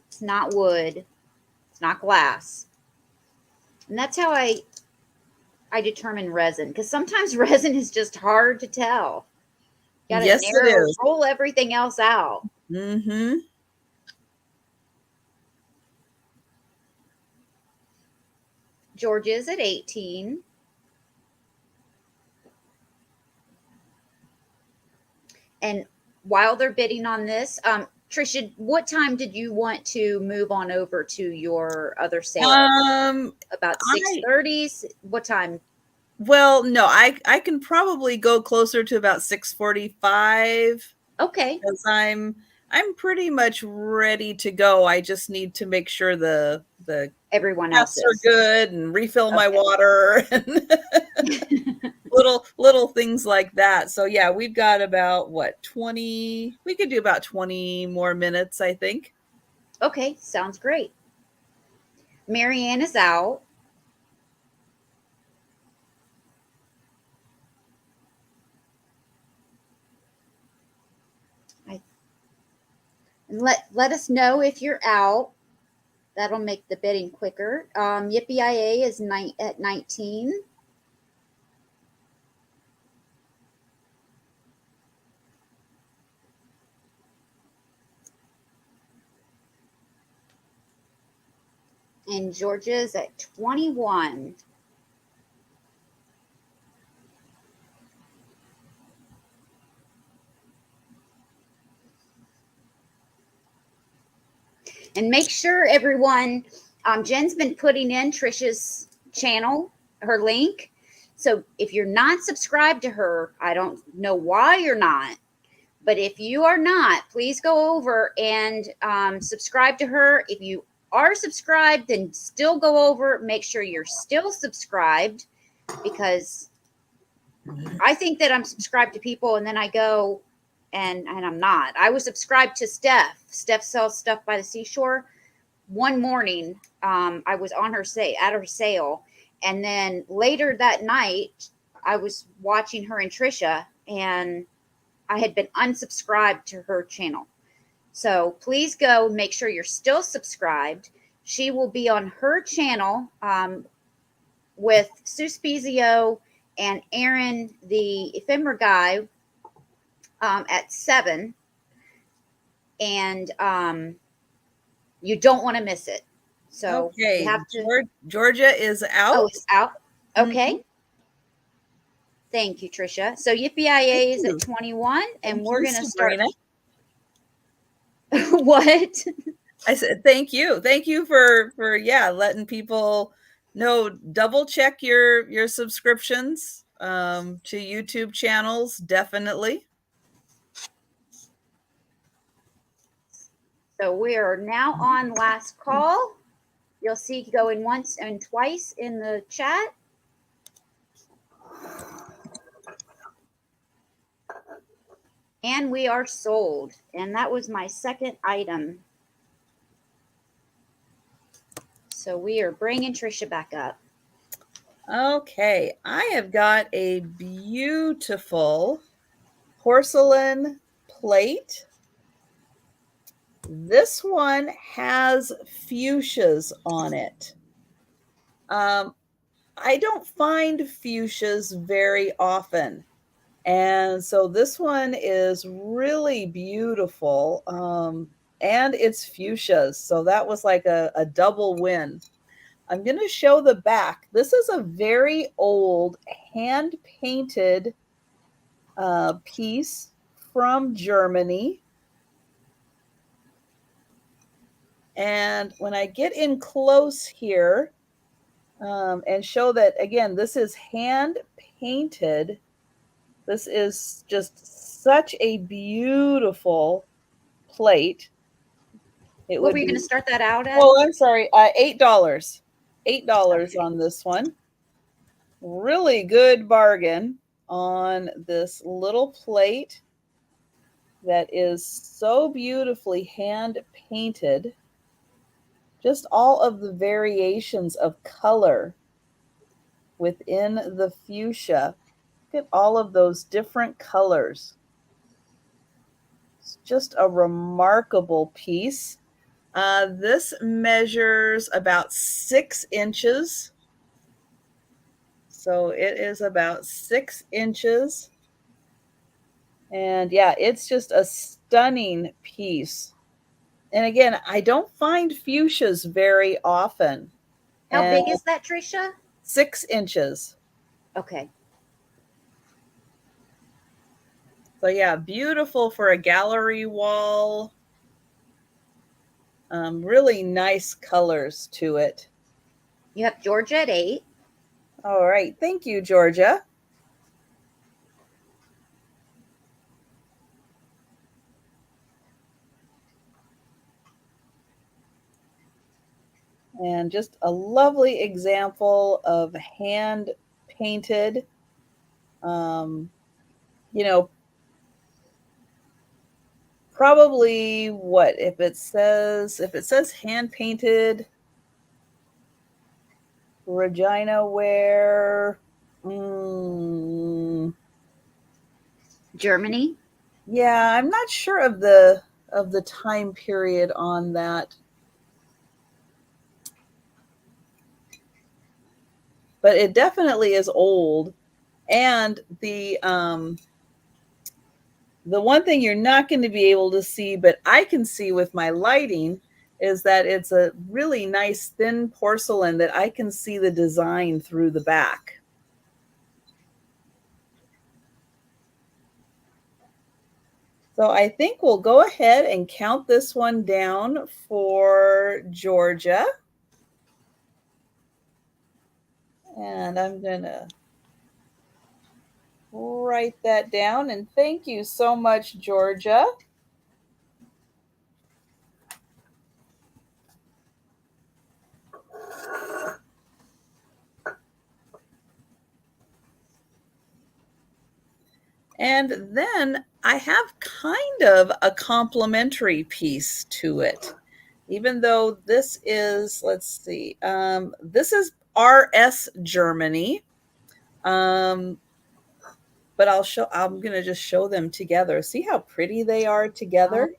Speaker 2: It's not wood. It's not glass. And that's how I determine resin, because sometimes resin is just hard to tell. You gotta
Speaker 1: Yes, it is.
Speaker 2: roll everything else out.
Speaker 1: Mm-hmm.
Speaker 2: Georgia's at 18. And while they're bidding on this, Trisha, what time did you want to move on over to your other sale? About 6:30. What time?
Speaker 1: Well, no, I can probably go closer to about 6:45.
Speaker 2: Okay.
Speaker 1: Because I'm pretty much ready to go. I just need to make sure the
Speaker 2: everyone else
Speaker 1: are good and refill my water and little things like that. So yeah, we've got about 20, we could do about 20 more minutes, I think.
Speaker 2: Okay, sounds great. Marianne is out. And let us know if you're out. That'll make the bidding quicker. Yippee is at 19. And Georgia's at 21. And make sure everyone, Jen's been putting in Trisha's channel, her link. So if you're not subscribed to her, I don't know why you're not, but if you are not, please go over and subscribe to her. If you are subscribed, then still go over, make sure you're still subscribed, because I think that I'm subscribed to people and then I go and I'm not. I was subscribed to Steph. Steph sells stuff by the seashore. One morning, I was on her at her sale, and then later that night, I was watching her and Trisha, and I had been unsubscribed to her channel. So please go make sure you're still subscribed. She will be on her channel with Sue Spezio and Aaron, the ephemera guy, at 7. And you don't want to miss it. So
Speaker 1: okay,
Speaker 2: you have to.
Speaker 1: Georgia is out.
Speaker 2: Oh, it's out. Okay. Mm-hmm. Thank you, Trisha. So Yippee is at 21, and we're going to start. What?
Speaker 1: I said thank you. Thank you for letting people know. Double check your subscriptions to YouTube channels, definitely.
Speaker 2: So we are now on last call. You'll see going once and twice in the chat. And we are sold. And that was my second item. So we are bringing Trisha back up.
Speaker 1: Okay, I have got a beautiful porcelain plate. This one has fuchsias on it. I don't find fuchsias very often. And so this one is really beautiful. And it's fuchsias. So that was like a double win. I'm going to show the back. This is a very old hand-painted piece from Germany. And when I get in close here and show that, again, this is hand-painted, This is just such a beautiful plate. It
Speaker 2: What
Speaker 1: would
Speaker 2: were you going
Speaker 1: be,
Speaker 2: to start that out at?
Speaker 1: oh, I'm sorry, $8. $8
Speaker 2: Okay.
Speaker 1: on this one. Really good bargain on this little plate that is so beautifully hand painted. Just all of the variations of color within the fuchsia. Look at all of those different colors. It's just a remarkable piece. This measures about 6 inches. So it is about 6 inches. And yeah, it's just a stunning piece. And again, I don't find fuchsias very often.
Speaker 2: How
Speaker 1: And
Speaker 2: big is that, Trisha?
Speaker 1: 6 inches.
Speaker 2: Okay.
Speaker 1: So yeah, beautiful for a gallery wall. Really nice colors to it.
Speaker 2: You have Georgia at 8.
Speaker 1: All right, thank you, Georgia. And just a lovely example of hand painted, um, you know, probably what if it says hand painted Regina ware.
Speaker 2: Germany.
Speaker 1: Yeah, I'm not sure of the time period on that. But it definitely is old. And the one thing you're not going to be able to see, but I can see with my lighting, is that it's a really nice thin porcelain that I can see the design through the back. So I think we'll go ahead and count this one down for Georgia. And I'm going to write that down. And thank you so much, Georgia. And then I have kind of a complementary piece to it, even though this is, let's see, this is RS Germany. But I'm going to just show them together. See how pretty they are
Speaker 2: Oh,
Speaker 1: together?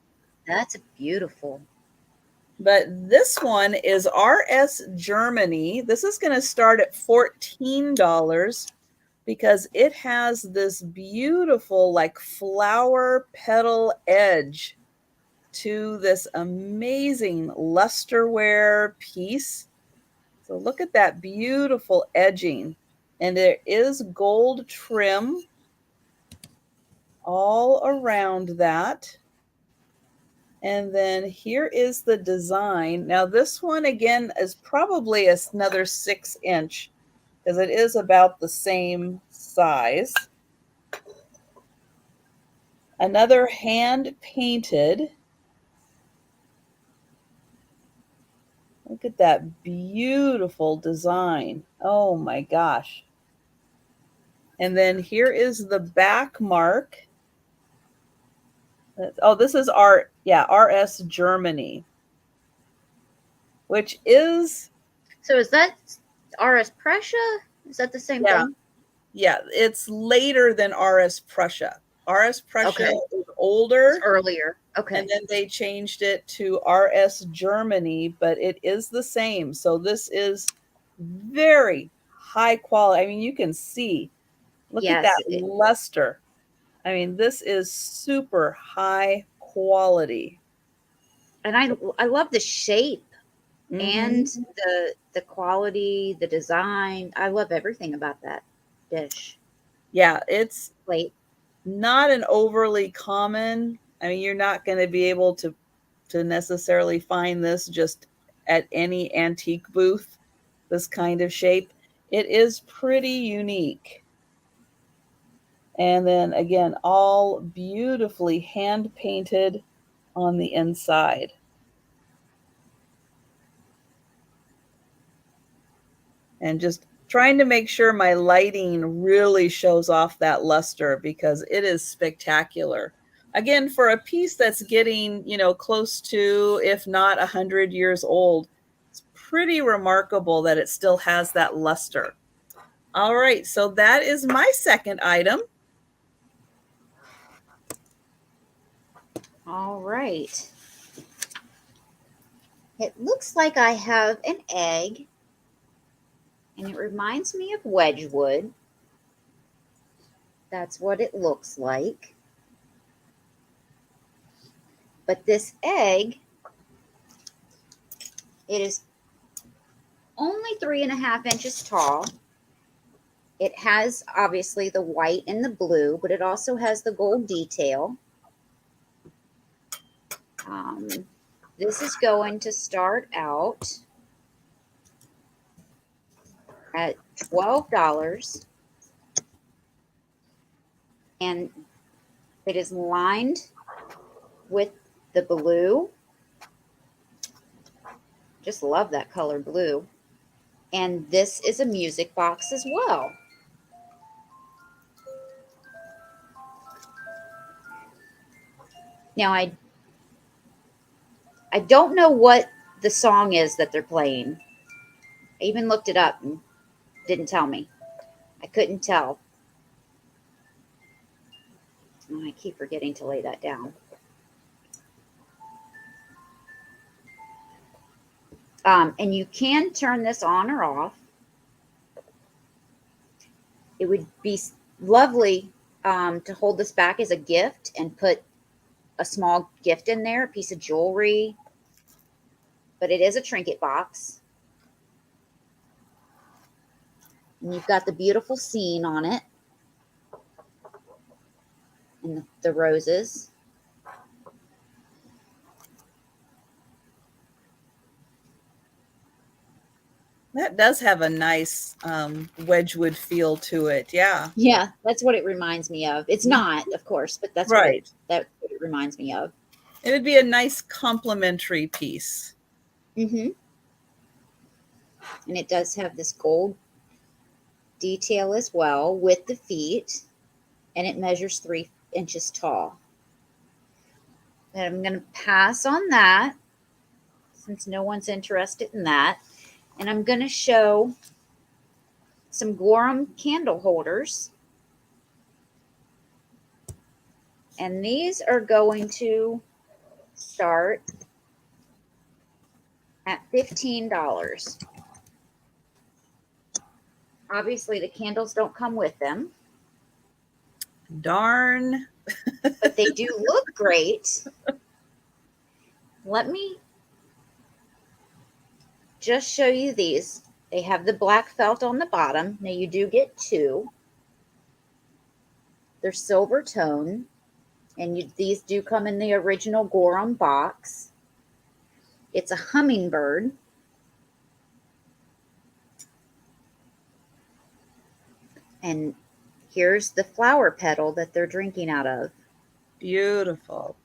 Speaker 2: that's beautiful.
Speaker 1: But this one is RS Germany. This is going to start at $14 because it has this beautiful like flower petal edge to this amazing lusterware piece. So look at that beautiful edging. And there is gold trim all around that. And then here is the design. Now this one again is probably another 6 inch because it is about the same size. Another hand painted. Look at that beautiful design. Oh my gosh. And then here is the back mark. Oh, this is RS Germany, which is,
Speaker 2: So is that RS Prussia? Is that the same
Speaker 1: yeah,
Speaker 2: thing?
Speaker 1: yeah, it's later than RS Prussia. RS Prussia
Speaker 2: Okay.
Speaker 1: is
Speaker 2: It's
Speaker 1: older,
Speaker 2: earlier.
Speaker 1: and
Speaker 2: Okay.
Speaker 1: then they changed it to RS Germany, but it is the same. So this is very high quality. I mean, you can see, look at
Speaker 2: Yes.
Speaker 1: that luster. I mean, this is super high quality.
Speaker 2: And I love the shape and
Speaker 1: Mm-hmm.
Speaker 2: the quality, the design. I love everything about that dish
Speaker 1: Yeah, it's
Speaker 2: plate.
Speaker 1: not an overly common. I mean, you're not going to be able to necessarily find this just at any antique booth, this kind of shape. It is pretty unique. And then again, all beautifully hand painted on the inside. And just trying to make sure my lighting really shows off that luster because it is spectacular. Again, for a piece that's getting, close to, if not 100 years old, it's pretty remarkable that it still has that luster. All right, so that is my second item.
Speaker 2: All right. It looks like I have an egg, and it reminds me of Wedgwood. That's what it looks like. But this egg, it is only 3.5 inches tall. It has obviously the white and the blue, but it also has the gold detail. This is going to start out at $12, and it is lined with the blue. Just love that color blue. And this is a music box as well. Now, I don't know what the song is that they're playing. I even looked it up and didn't tell me. I couldn't tell. Oh, I keep forgetting to lay that down. And you can turn this on or off. It would be lovely to hold this back as a gift and put a small gift in there, a piece of jewelry. But it is a trinket box. And you've got the beautiful scene on it. And the roses.
Speaker 1: That does have a nice Wedgwood feel to it. Yeah.
Speaker 2: Yeah, that's what it reminds me of. It's not, of course, but that's
Speaker 1: right.
Speaker 2: What it reminds me of.
Speaker 1: It would be a nice complementary piece.
Speaker 2: Mm-hmm. And it does have this gold detail as well with the feet, and it measures 3 inches tall. And I'm going to pass on that since no one's interested in that. And I'm going to show some Gorham candle holders. And these are going to start at $15. Obviously, the candles don't come with them.
Speaker 1: Darn.
Speaker 2: But they do look great. Let me just show you these. They have the black felt on the bottom. Now you do get 2. They're silver tone, and these do come in the original Gorham box. It's a hummingbird. And here's the flower petal that they're drinking out of.
Speaker 1: Beautiful.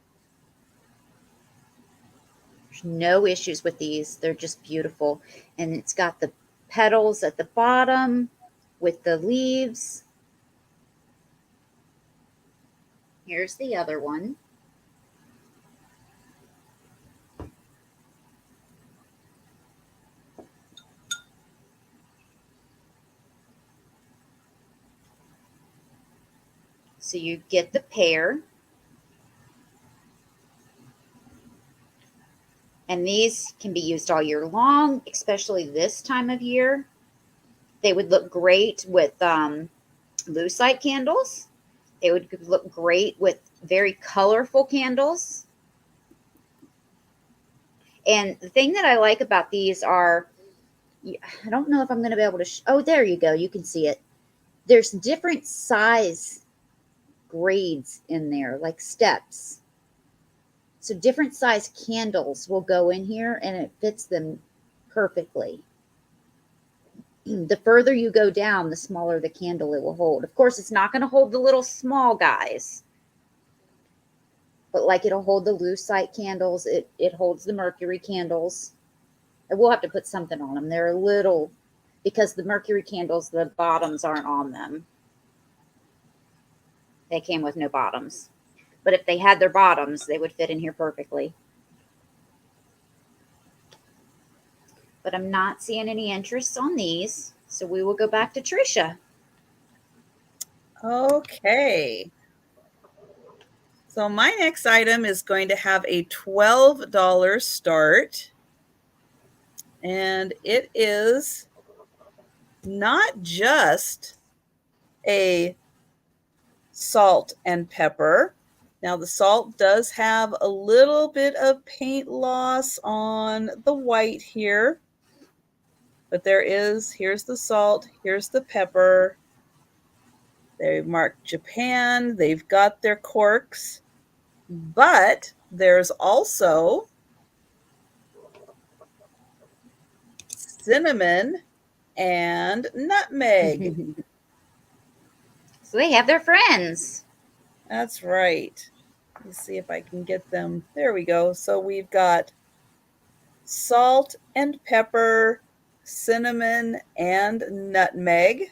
Speaker 2: There's no issues with these. They're just beautiful. And it's got the petals at the bottom with the leaves. Here's the other one. So you get the pair. And these can be used all year long, especially this time of year. They would look great with lucite candles. They would look great with very colorful candles. And the thing that I like about these are, I don't know if I'm going to be able to, oh, there you go. You can see it. There's different size grades in there, like steps. So different size candles will go in here and it fits them perfectly. The further you go down, the smaller the candle it will hold. Of course, it's not going to hold the little small guys, but like it'll hold the lucite candles. It holds the mercury candles. And we'll have to put something on them. They're a little, because the mercury candles, the bottoms aren't on them. They came with no bottoms. But if they had their bottoms, they would fit in here perfectly. But I'm not seeing any interest on these. So we will go back to Trisha.
Speaker 1: Okay. So my next item is going to have a $12 start. And it is not just a salt and pepper. Now the salt does have a little bit of paint loss on the white here. But here's the salt, here's the pepper. They marked Japan, they've got their corks. But there's also cinnamon and nutmeg.
Speaker 2: So they have their friends.
Speaker 1: That's right. Let's see if I can get them. There we go. So we've got salt and pepper, cinnamon and nutmeg.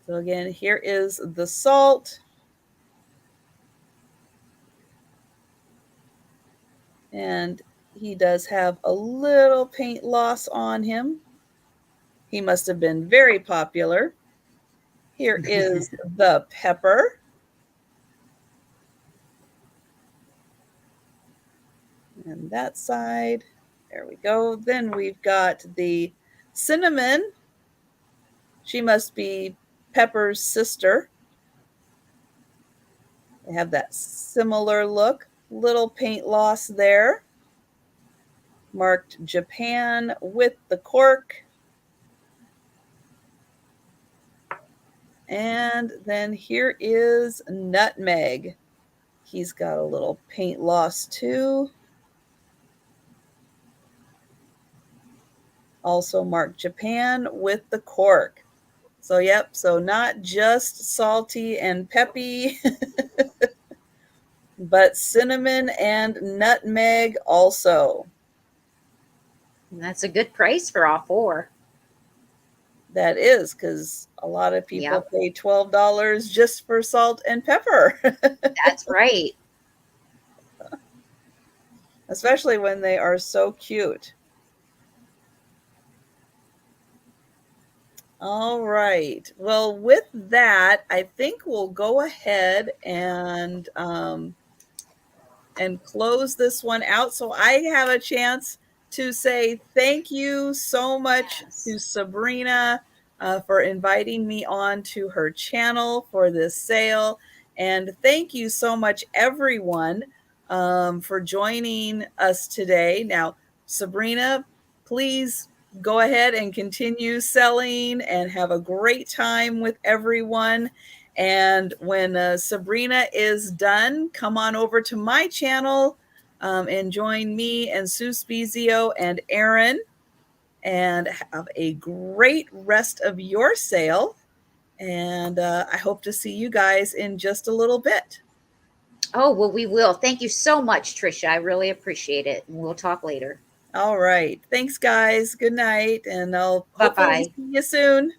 Speaker 1: So again, here is the salt. And he does have a little paint loss on him. He must have been very popular. Here is the pepper. And that side, there we go. Then we've got the cinnamon. She must be Pepper's sister. They have that similar look. Little paint loss there. Marked Japan with the cork. And then here is nutmeg. He's got a little paint loss too. Also marked Japan with the cork. So yep, so not just salty and peppy, but cinnamon and nutmeg also.
Speaker 2: And that's a good price for all four.
Speaker 1: That is, because a lot of people pay $12 just for salt and pepper.
Speaker 2: That's right.
Speaker 1: Especially when they are so cute. All right. Well, with that, I think we'll go ahead and close this one out. So I have a chance to say thank you so much to Sabrina for inviting me on to her channel for this sale. And thank you so much, everyone, for joining us today. Now, Sabrina, please go ahead and continue selling and have a great time with everyone. And when Sabrina is done, come on over to my channel and join me and Sue Spezio and Aaron and have a great rest of your sale. And I hope to see you guys in just a little bit.
Speaker 2: Oh, well, we will. Thank you so much, Trisha. I really appreciate it. And we'll talk later.
Speaker 1: All right. Thanks, guys. Good night. And I'll
Speaker 2: Bye-bye.
Speaker 1: hopefully see you soon.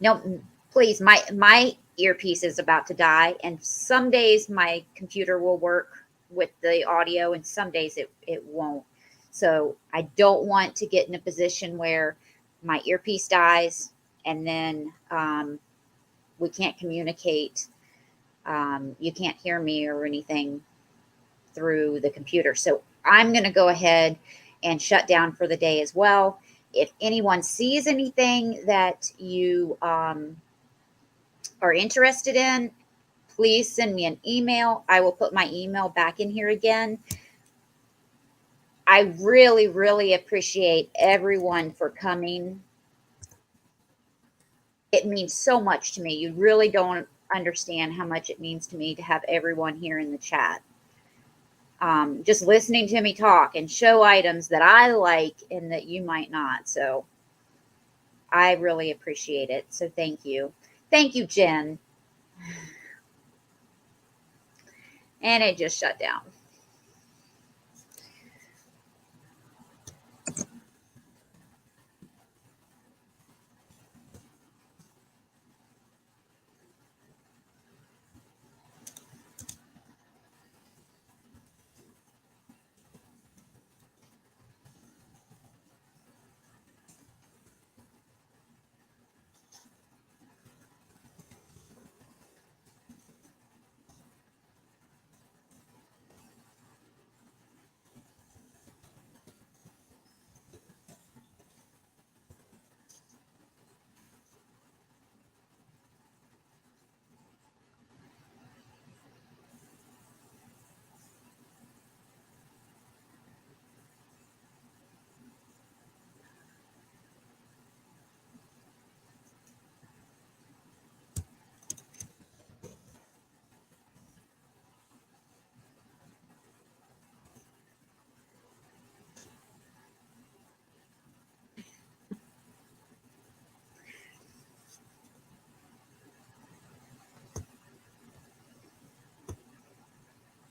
Speaker 2: No, please, my earpiece is about to die, and some days my computer will work with the audio and some days it won't. So I don't want to get in a position where my earpiece dies and then we can't communicate. You can't hear me or anything through the computer. So I'm going to go ahead and shut down for the day as well. If anyone sees anything that you are interested in, please send me an email. I will put my email back in here again. I really, really appreciate everyone for coming. It means so much to me. You really don't understand how much it means to me to have everyone here in the chat. just listening to me talk and show items that I like and that you might not. So I really appreciate it. So thank you. Thank you, Jen. And it just shut down.